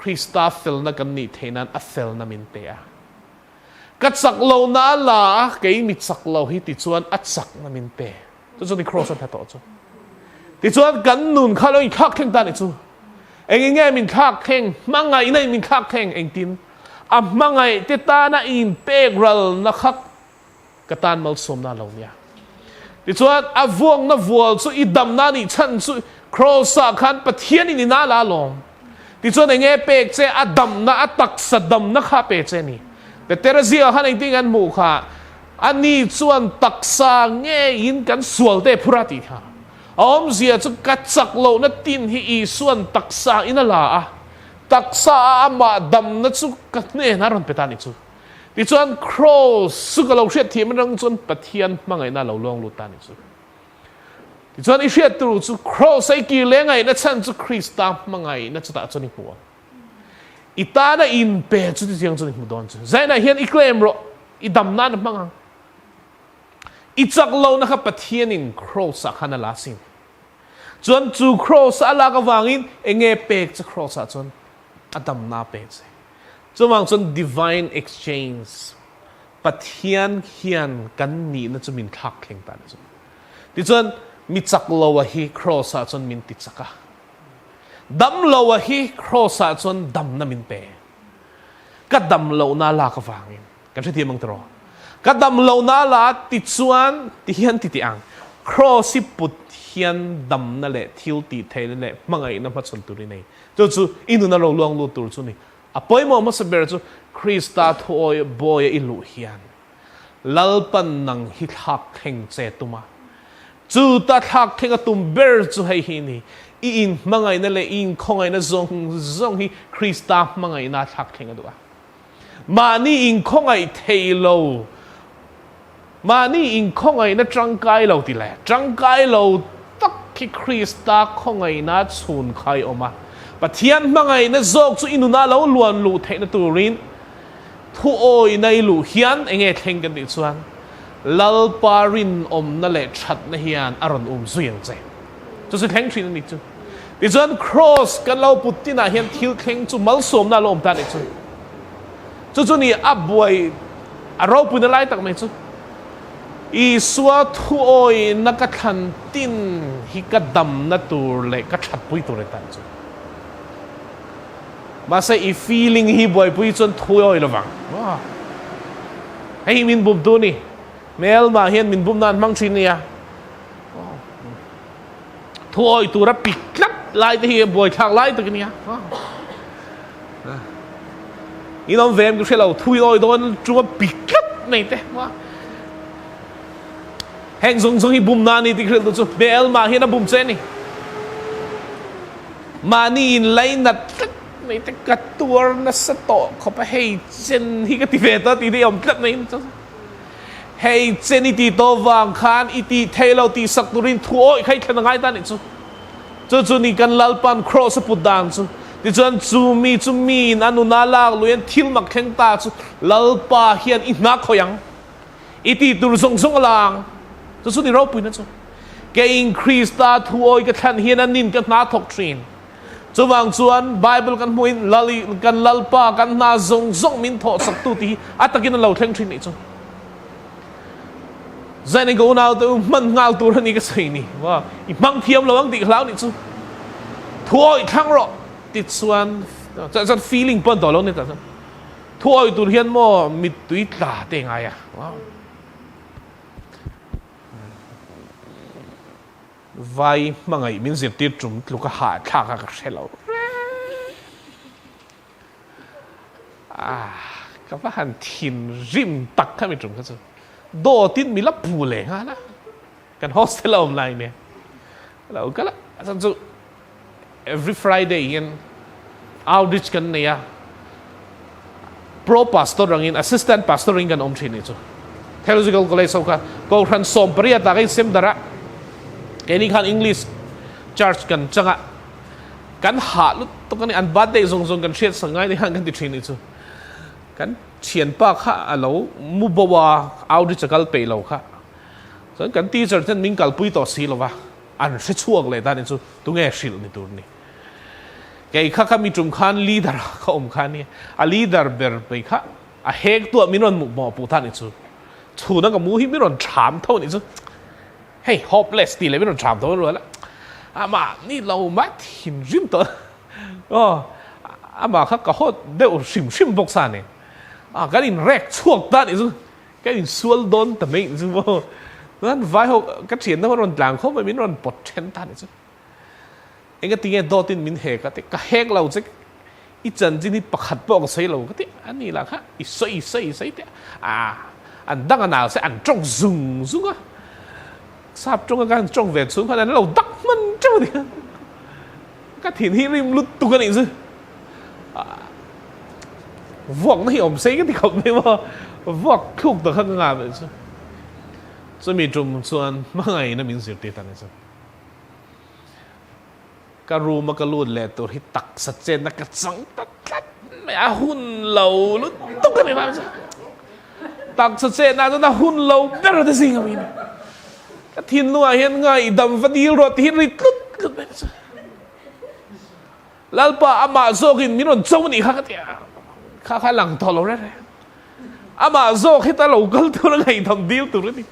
Krista fel na kan ni theinan a fel na min te a ka chak lo na la ke mi chak lo hi ti chuan a chak na min te chu ni cross a to chu ti chuan kan nun kha lo in khak theng ta ni chu eng nge min khak theng mangai nei min khak theng eng tin a mangai te ta na in pegral na khak ka tan malsawm na lo nia ti chuan a vuang na vual chu i dam na ni chan chu cross a khan pathian ni na la lom ti chuan enge pek che a dam na a tak sa dam na kha pe che ni te terazia han ai ting an mu kha ani chuan taksa nge in kan sualte phurati tha om zia chu ka chak lo na tin hi i suan taksa in ala a taksa ama dam na chu ka ne na ron petani chu ti chuan cross su ka lo hriat thi man rang chuan pathian hmangaihna lo lawng lut ta ni chu ti chuan i hriat tu chu cross ai ki lengai na chan chu Krista hmangaihna chu ta chu ni hu ita na in pe chu ti chiang chu ni hu don chu zaina hian i claim ro i dam na na mangang i chak lo na kha pathian in cross a khana la sin chuan chu cross ala ka wangin enge pek chu cross a chuan adam na pe che chuwang chuan divine exchange pathian hian kan ni na chu min thak thleng ta chu ti chuan mi chak lo a hi cross a chuan min ti chaka dam lo a hi cross a chuan dam na min pe ka dam lo na la ka wangin kan thi mang tro ka dam lo na la ti chuan ti hian ti ang cross put hian dam na le thil ti thei le mangai na ma chon tu ri nei chu inu na lo luang lu tur chu ni apoi mo ma saber chu Krista thoi boy i lu hian Lalpa'n nang hi thak theng che tuma chu ta thak theng a tum ber chu hei hi ni i in mangai na le in khongai na zong hi Krista mangai na thak theng a du a mani in khongai thei lo mani in khongai na trangkai lo ti le trangkai lo tak ki Krista khongai na chun khai oma pathian mangai na zok chu inuna lo luan lu the na turin thu oi nei lu hian enge theng kan ti chuan lalparin om na le that na hian aron zuyang che chu se theng thin ni chu ti chuan cross kan lo putina hian thil theng chu malsawm na lom ta ni chu chu ni aboi aro pu na lai tak mai chu i suwa thu oi na ka than tin hi ka dam na tur le ka that pui tur tan chu ma se i feeling hi boy pui chon thu oi lawang wa hei min bum tu ni mel ma hian min bum nan mang thin nia thu oi tur a pik klap lai te hi boy thak lai tak nia i nom vem ku shelo thu oi don chu a pik klap nei te wa heng zong hi bum na ni ti khel chu bel ma hian a bum che ni mani in lai na nei te ka tur na sa to kho pa hei chen hi ka ti ve ta ti de om tlat nei chu hei chen ti to wang khan i ti thailo ti sak turin thu oi khai thlan ngai ta ni chu ni kan Lalpa'n cross put dan chu ti chuan chu mi anu na lak luyan thil mak kheng ta chu lalpa hian i na khoyang i ti tur zong lang chu ni ro pui na chu ke increase ta thu oi ka thlan hian anin ka na thok trin chu wang chuan bible kan muin kan lalpa kan na zawng min tho saktu ti atakin lo thleng thin ni chu zai go now to man ngal tur ni ka sei ni wa i mang thiam lo ang ti hlau ni chu thu oi thang ro ti chuan cha feeling pon to lo ni ta thu oi tur hian mo mit tui tla te ngai a wow vai mangai min zir tir trum luka ha thak ka shelo ka pa han thin rim tak ka mi trum ka chu do tin mi la pu le ha na kan hostel online ne lo ka la san chu every Friday in outreach kan ne ya pro pastor rangin assistant pastor ring kan om thin ni chu theological college so ka ko khan som priya ta kai sem dara cái khan English church kan changa kan ha lut to kan an bad day zong kan shet sangai ni han kan ti thin chu kan chien pa kha alo mu bawa outreach kal pe lo kha so kan teacher chen min kal pui to si lo wa an se chuak le ta ni chu tu nge shil ni tur ni cái khác khác mi trùng khan leader không khan ni a leader ber pe kha a hek tu mi non mu mo pu than chu chu na ka mu hi mi ron cham thau ni chu hey hopeless ti le mi ron cham thau ro la ama ni lo ma thin rim to ama khác ka hot deu sim bok sa ne cái in rek chuộc ta ni chu cái in sual don ta me chu bo nan vai ho cái chuyện đó ron lang không phải mi ron pot chen ta ni chu anh cái tiếng đó tin mình hệ cái hệ lâu chứ ít chân chỉ đi bắt hạt bọc xây lâu cái anh này là khác ít xây thế anh đang nào sẽ anh trong dùng á sắp trong cái trong về xuống phải là nó lâu đắc mình trong thì cái thiền hi rim lút tu cái này chứ vọng nó hiểu xây cái thì không đấy mà vọng không được hơn ngà vậy chứ cho mình trồng xuân mấy ngày nó mình diệt đi ta này chứ cáiรูมาก็ลุ่นแหละตัวที่ตักสัจเจนนักจังตัดไม่เอาหุ่นเหลาลุ้นตุ๊กกันเลยมั้งตักสัจเจนนะจนน่าหุ่นเหลาเบรดสิ่งอะไรนี่ก็ทิ้นนัวเห็นไงดำฟันดีรถที่ริดลุดกันไปแล้วป้าอามาโซกินมีนนจ้านี่ข้าก็เดียข้าหลังทอเราได้อามาโซคิดแต่เราก็ตัวไงดำดีลตัวนี้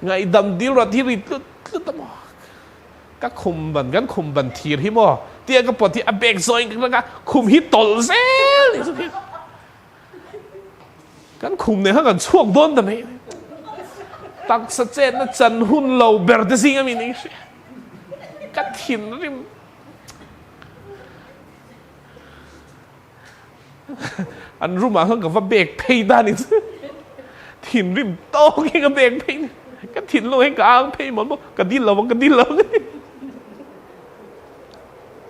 ไงดำดีลรถที่ริดลุดตั้งหมดก็คุมบันกันคุมบันทีที่มั่วเตี้ยก็ปวดที่อเบกซอยกันก็คุมฮิตตลเซลนี่สุดที่กันคุมเนี่ยเขากันช่วงโดนแต่ไม่ตักสเจนนะจันหุ่นเราเบรดซิงมีนี่กัดหินริมอันรู้มาเขากับว่าเบรกเพย์ด้านนี่หินริมโตกี่กับเบรกเพย์กัดหินลงให้กลางเพย์หมดกัดดิ้นเรากัดดิ้นเรา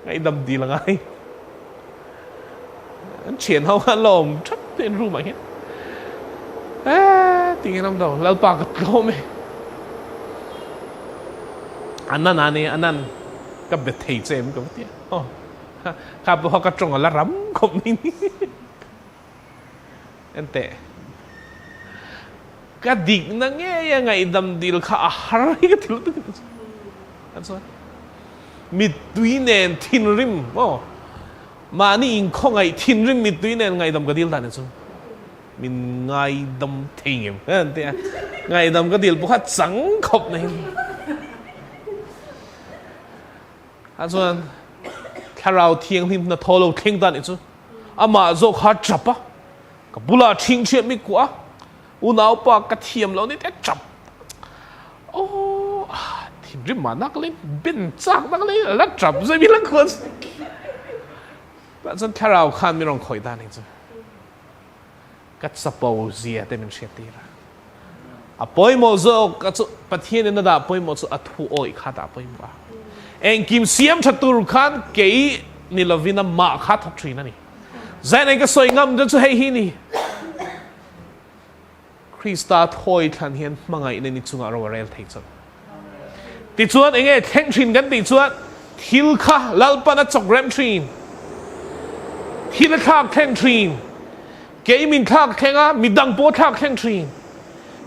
ไอ้ดำดีละไงเฉียนเขาฮัลโหลชัดเป็นรู้ไหมเนี่ยตีกันน้ำดอกเราปากกับโลมอันนั้นก็เบ็ดเทเจมกับเตี้ยข้าพเขากระจงละรำคมนี่อันแต่กระดิกนั่งเงี้ยยังไงดำดีละข้าอะไรก็ทิ้งตัวอันส่วนมิดตุยเนนทินริมมานี่อิงข้องไงทินริมมิดตุยเนนไงดำกระดิลตานี่ซุมินไงดำทิ้งเอ็มเตี้ยไงดำกระดิลพวกเขาสังขบนี่อันส่วนถ้าเราเที่ยงที่นั่นทอเราทิ้งตานี่ซุอามาโจขาจับปะกับบุลาทิ้งเชื่อไม่กว่าอุณเอาปากกระเทียมเรานี่แต่จับโอ้ริมมานักเลยเป็นจากนักเลยแล้วจับจะมีลังคนแต่ฉันถ้าเราข้ามไม่ลองคอยได้นี่จ้ะก็สปอเซียแต่เป็นเชียตีละอ่ะปอยโมโซก็จะประเทศนี้นะดาปอยโมโซอัฐูโอยข้าดาปอยมาเองกิมเสียมชัตุรุขันเกยนี่เราวินามาข้าทุกทีนั่นนี่ใจไหนก็สวยงามจนจะให้หินี่คริสต์ทอยทันเห็นมังไงในนิจุงอารวาเรลเทจังติดชวนเองแข่งชินกันติดชวนทิลข้าLalpa'nจกแรมชินทิลข้าแข่งชินเกยมินข้าแข่งมีดังโป๊ข้าแข่งชิน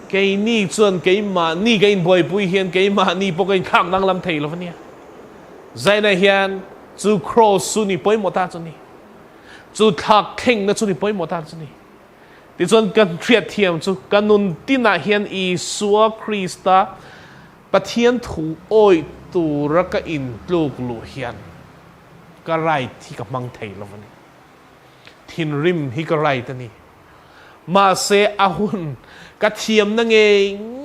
เกยนี่ชวนเกยมานี่เกยบ่อยปุยเฮียนเกยมานี่พวกเกยข้ามดังลำเทลวันนี้ใจในเฮียนจูโครสุนี่ป่วยหมดตาจุนี่จูทักแข่งนะจุนี่ป่วยหมดตาจุนี่ติดชวนกันเทียดเทียมจูกันนุนตินาเฮียนอีสัวคริสตาประเทียนถูโอยตูรักอินลูกลูเฮียนก็ไรที่กับมังเทยแล้ววันนี้ทินริมฮิก็ไรตัวนี้มาเซอาหุนกระเทียมนั่งเ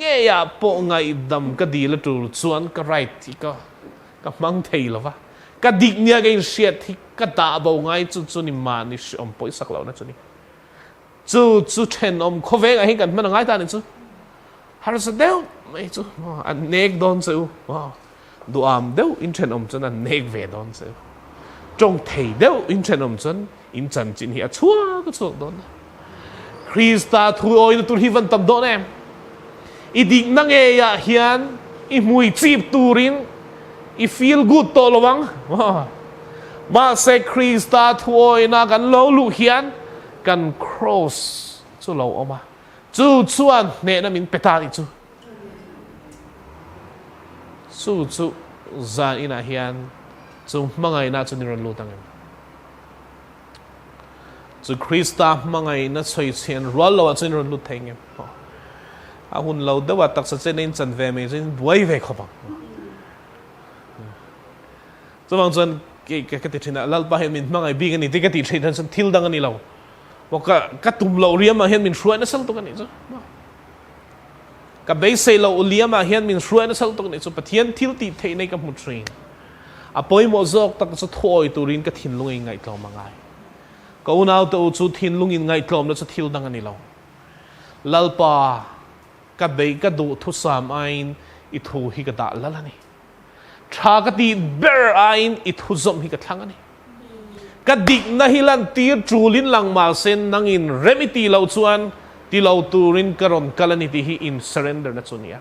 งี้ยโปไงดำก็ดีละจูส่วนก็ไรที่ก็กับมังเทยแล้ววะก็ดิกเนี่ยกันเสียที่ก็ตาเบาไงจุนี่มานี่อมปอยสักแล้วนะจุนี่จุเชนอมโคเวงไอ้กันมันง่ายตาเนี่ยจุฮาร์สเดลไม่จูอันเนกโดนซูดูอามเดวอินเทนอมจนอันเนกเวดอนซูจงเทเดวอินเทนอมจนอินจันจินเฮียชัวก็ชัวโดนคริสตาทูโอยตุฮิวันตับโดนเอ็มอีดิกนังเอยเฮียนอีมวยจีบตูรินอีฟีลกูดโตระวังมาเซคริสตาทูโอยนากันโลลุเฮียนกันครอสจูเราออกมาจูชวนเนนมินเปตาอีจูสู้จานอินาเฮียนจูมังไงน่าจะนิรันดร์ลูตังเอง chu Krista Hmangaihna choi chen rual lo chen ron lut thengem a hun lo dewa tak sa chen in chan ve me chen buai ve khopang zawng chen cái ti thina lalpa hen min Hmangai bi ngani ti ka ti thina chen thil dang ani lo ka tum lo riam ma hen min shruai na sal to kan ni chu ka be sei lo ulia ma hian min shruai na sal to ni chu pathian thil ti thei nei ka mu trin a poi mo zok tak chu thoi turin ka thinlung ei ngai tlo mangai ka unau to chu thinlung in ngai tlom na chu thil dang ani lo lalpa ka be ka du thu sam ain I thu hi ka da lalani tha ka ti ber ain I thu zom hi ka thlang ani ka dik na hilan tir trulin lang ma sen nang in remiti lo chuan ti lo turin karon kalani ti hi in surrender na chunia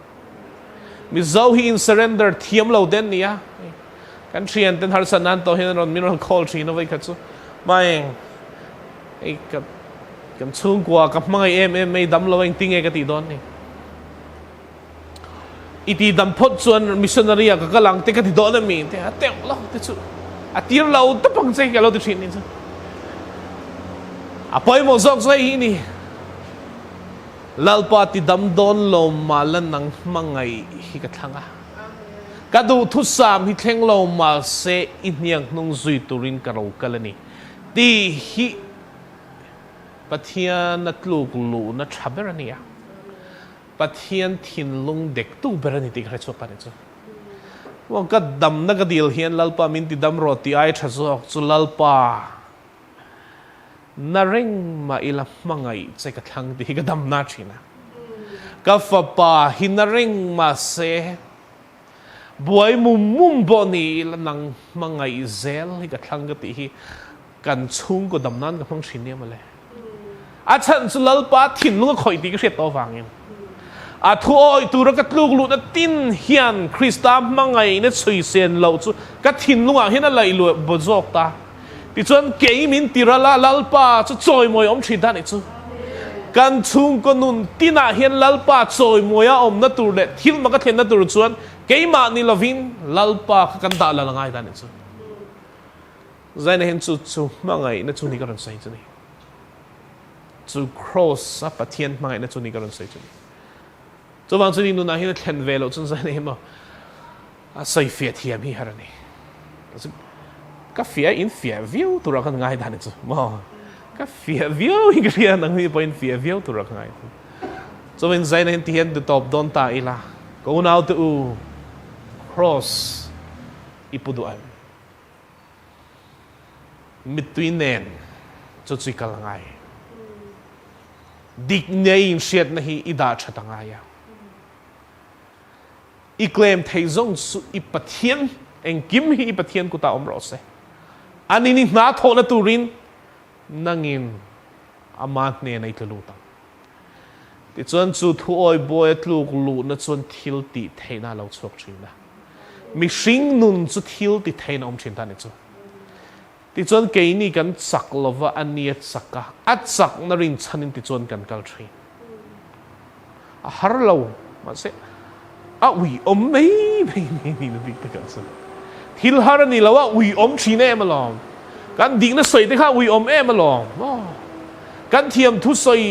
mi zau hi in surrender thiam lo den nia kan thian ten har sanan to hin ron min ron call thin no vai ka chu mai ai ka kan chung kwa ka mangai em mai dam lo eng ting e ka ti don ni iti dam phot chuan missionary ka lang te ka ti don mi te a teng lo te chu a tir lo ta pang chei ka lo ti thin ni chu a poi mo zok zai hi ni lalpa ti dam don lo malan nang mangai hi ka thanga ka du thu sam hi thleng lo ma se inyang nung zui turin ka ro kalani ti hi pathian na tluk lu na thaberania pathian thinlung dek tu berani ti khre chu pa ni chu wa ka dam na ka dil hian lalpa min ti dam ro ti ai tha zok chu lalpa na reng ma ila mangai che ka thlang ti ka dam na thina ka fa pa hin na reng ma se buai mum boni la nang mangai zel hi ka thlang ka ti hi kan chung ko dam nan ka phang thin ne ma le a chan chu lalpa thinlung khoi ti ka hret to wangin a thu oi tu ra ka tluk lu na tin hian Krista Hmangaihna chui sen lo chu ka thinlung a hian a lai lu bo jok ta ti chuan ke min tirala lalpa chu choi moi om thri da ni chu kan chung ko nun tina hian lalpa choi moya om na tur le thil ma ka thlen na tur chuan ke ma ni lovin lalpa ka kan da la ngai da ni chu zaina hen chu Hmangaihna chu ni ka ron sai chu ni chu cross a pathian Hmangaihna chu ni ka ron sai chu ni chu wang chu ni nu na hian thlen ve lo chun zaina hema a sai fiat hiam hi harani ka fia in fia view tu ra kan ngai dan chu mo ka fia view hi gria nang hi point fia view tu ra ngai so when zain hen ti hen the top don ta ila go now to cross ipudu an between nen chu chi kal ngai dik nei in shet na hi ida thata ngai ya I claim thei zawng su I pathian eng kim hi I pathian ku ta om ro se ani ni na tho na turin nangin amat ne nei tlu ta ti chuan chu thu oi boy tluk lu na chuan thil ti theina lo chok thina mi hring nun chu thil ti theina om thin ta ni chu ti chuan ke ni kan chak lova ania saka a chak na rin chanin ti chuan kan kal thri a har lo ma se a wi om mei ni big ta kan sa thil har ni lawa wi om thine ma lom kan ding na soi te kha wi om em ma lom kan thiam thu soi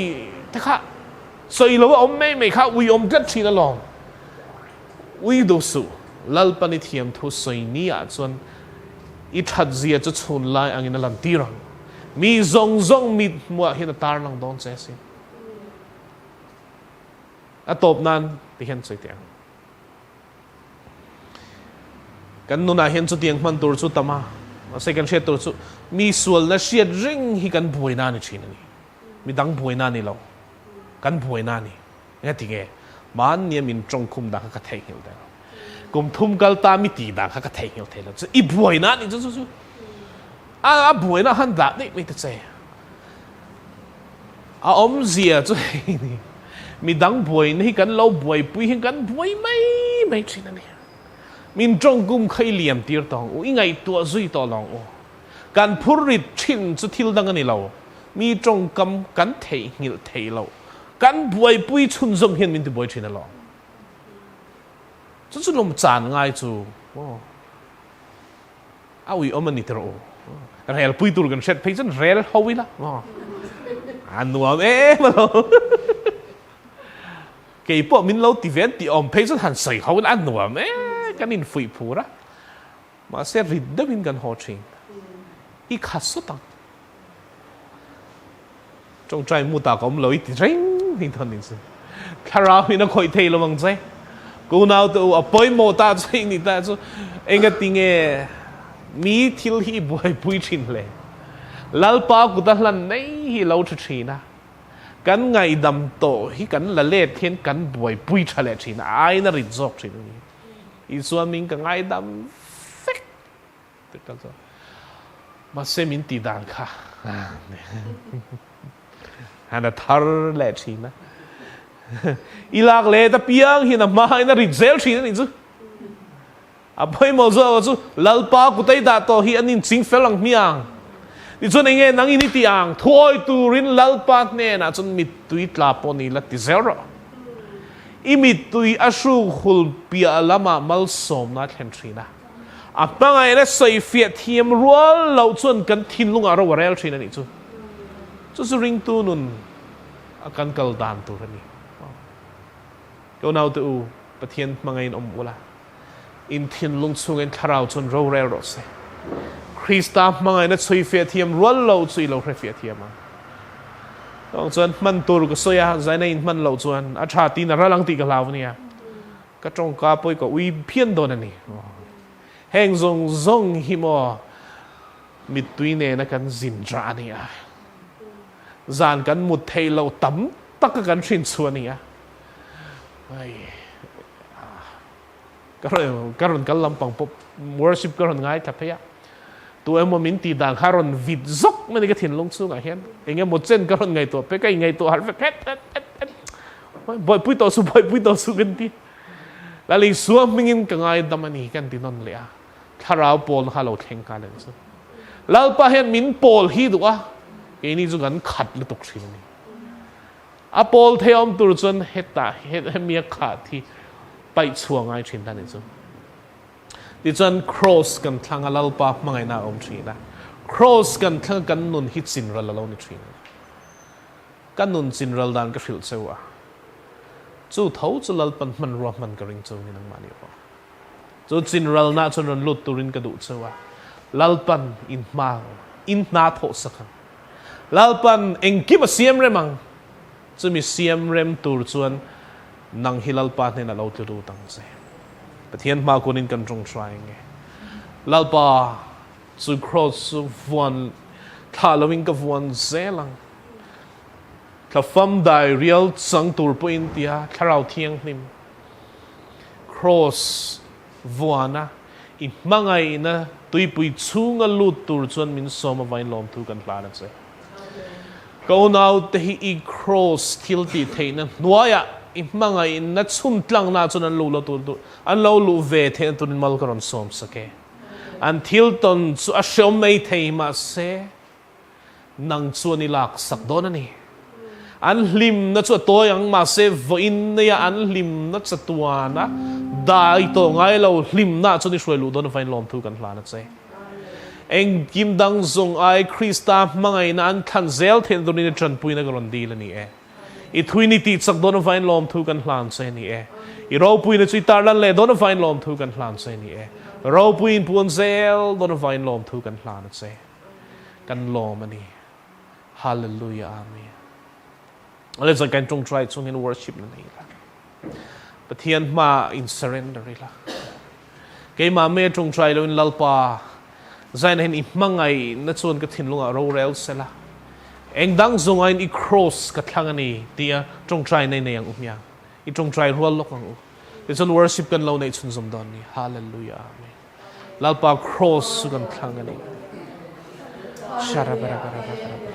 te kha soi lawa om mei kha wi om gat thina lom wi do su lalpani thiam thu soi ni a chuan I that zia chu chhun lai angin lan tirang mi zong mit mo hin tar lang don che sin a top nan ti hen choi tiang kan nu na hen chu tiang man tur chu tama second shet tur chu mi sual na shet ring hi kan boi na ni thin ni mi dang boi na ni lo kan boi na ni nga ti ge man ni min trong khum da ka thai hil da kum thum kal ta mi ti da ka thai hil thela chu I boi na ni chu a boi na han da ni mi ta che a om zia chu ni mi dang boi ni kan lo boi pui hin kan boi mai thin ni min trong gum khai liam tir tong u ingai tua zui to long o kan phurit thin chu thil dang ani lo mi trong kam kan thei ngil thei lo kan buai pui chun zom hian min ti boi thina lo chu lom chan ngai chu a wi om ani tro เรลปุยตูกันเช็ดเพย์จนเรลฮาวิละอันนัวมาแล้วเกี่ยพวกมินเราตีเวนตีอมเพย์จนหันใส่ฮาวิละอันนัวกันอินฟุยพูระมาเสียริดเดวินกันฮอชิงอีขัดสุดตังจงใจมุตากอมเลยติเร่งนี่ทนนี่สิคาราวินะคอยเทลมังใจกูน่าตัวอภัยโมตาใจนี่แต่จู่เองก็ติงมีทิลฮีบวยปุยชินเลยลัลปากุตลันนี่ฮีเราจะชินะกันไงดำโตฮีกันละเล่เทียนกันบวยปุยทะเลชินะไอ้น่าริจอกชินนี่อีส่วนมิงกันไงดำฟิกติดกันซะมาเซมินตีดังค่ะฮันทาร์เลชินะอีลากเลตพิยังฮินะมาให้น่าริเซลชินะนี่จู่อภัยโมโซจู่ลัลปากุตัยดาโตฮีอันนี้สิงเฟลังมียังนี่จู่เองนังอินิติยังถอยตูรินลัลปาเนี่ยนะจู่มิดตุยตลาปนีละติเซลร์อีมิดตุยอาชูขุลปีอาลามามัลสอมนัดเห็นชีนะอ่ะปังไงเนี่ยใส่เฟียทีมรัวเราจู่กันทินลุงอาร์วาเรลชีนะนี่จู่ริงตูนุนอาการกัลดานตัวนี้ก็น่าตัวประเทศมังไงนอมวละอินทินลุงสุงเงินคาราวจนเราเร่รถเสคริสต์มังไงนั่นช่วยเฟียเทียมรัวเราช่วยเราเฟียเทียมมาต้องจนมันตัวก็สวยใจในมันเราจนอาชาตินระลังตีกับเราเนี่ยก็จงกาปอยก็วิเพียนโดนนี่แห่งzawngหิมอมิดตุยเนี่ยนักันจินจานี่จานกันมุดเทเราตั้มตักกันชินส่วนนี่การกันลำปังปุ๊บ worship การง่ายแต่พยาตัวเอ็มมินตีด่างการวิดซกไม่ได้ก็ถิ่นลงสู้ไงเห็นเองหมดเส้นการไงตัวไปก็ไงตัวหันไปบ่อยปุ้ยต่อสู้กันทีแล้วเลยส่วนมิงินก็ง่ายดำมันนี่กันที่นั่นเลยถ้าเราโปลข้าเราแข่งกันเลยสิแล้วพอเห็นมินโปลฮีดูว่าไอ้นี่จุกันขัดเลยตกชิ้นนี้อาโปลเทียมตัวจนเฮตาเฮตมีขาดที่ไปช่วงไอ้ชิ้นนั้นนี่จุดิฉัน cross กันทางลัลปามังไงน่าอมชีนะ cross กันทางกันนุนฮิตสินรัลเรานี่ชีนะกันนุนสินรัลดานก็ฟิลเซวะจู่เท่าจู่ลัลปันมันรวมมันกระริงจู่นี่นั่งมาเนี่ยพอจู่สินรัลน่าจนรันลุดตุรินกระดูเซวะลัลปันอินมาอินนาโถสักลัลปันเองกิบเสียมเรมังจะมีเสียมเรมตูจวนนังฮิลัลปาเนี่ยเราจะดูตั้งใจประเทศมาคนนี้กันจงใจไงลัลปาสุครอสวันถ้าเราวิ่งกับวันเซลังถ้าฟัมได้เรียลสังตูร์ปอินเดียถ้าเราเที่ยงนิม cross วันนะอีมังไงนะตุยปุยชุ่งลุดตูร์จวนมินสอมไว้ลอมทุกันพลาดนะเจ้ก็น่าจะให้อี cross ทิลตีเทนันนัวยะอีมังไงนัดสุ่มตั้งน่าจนอันรู้ละตัวอันเรารู้เวทเห็นตัวนี้มัลกรอนสอมสักแค่อันทิลตันสุอาชมไม่เทมาเสนังชวนนิลักสักโดนนี่อันลิมนัดชวนตัวยังมาเสวินเนี่ยอันลิมนัดชวนตัวนะได้ตัวไงเราลิมน่าจนนี่ช่วยรู้โดนไฟล้อมทุกันพลาดนะเจ้เองกิมดังทรงไอคริสต์มังไงนั้นขันเซลเทนตัวนี้จันปุยนักรอนดีละนี่อีทุยนิติสักโดนไฟล้อมทุกันพลาดเจ้นี่อีเราปุยในจุดตาลันเล่โดนไฟล้อมทุกันพลาดเจ้นี่เราปุยปวนเซลโดนไฟล้อมทุกันพลาดเจ้กันล้อมนี่ฮาเลลูยาอาเมนอะไรสักการจงใจจงเห็น worship นั่นเองละประเทศมา in surrender ละเกี่ยมาเมื่อจงใจเราอินลัลปาใจนั้นเห็นอีมังไงนั่นส่วนกระถิ่นลุงเราเร็วเสละเองดังทรงไอ้อี cross กระทั่งอันนี้ที่จงใจในอย่างอุ้มยังอีจงใจรัวโลกของอุ้มที่จะ worship กันเราในชุนสมดอนนี้ฮาเลลูยาอาเมนลัลปา cross กันทั้งอันนี้ชาราบาราบาราบารา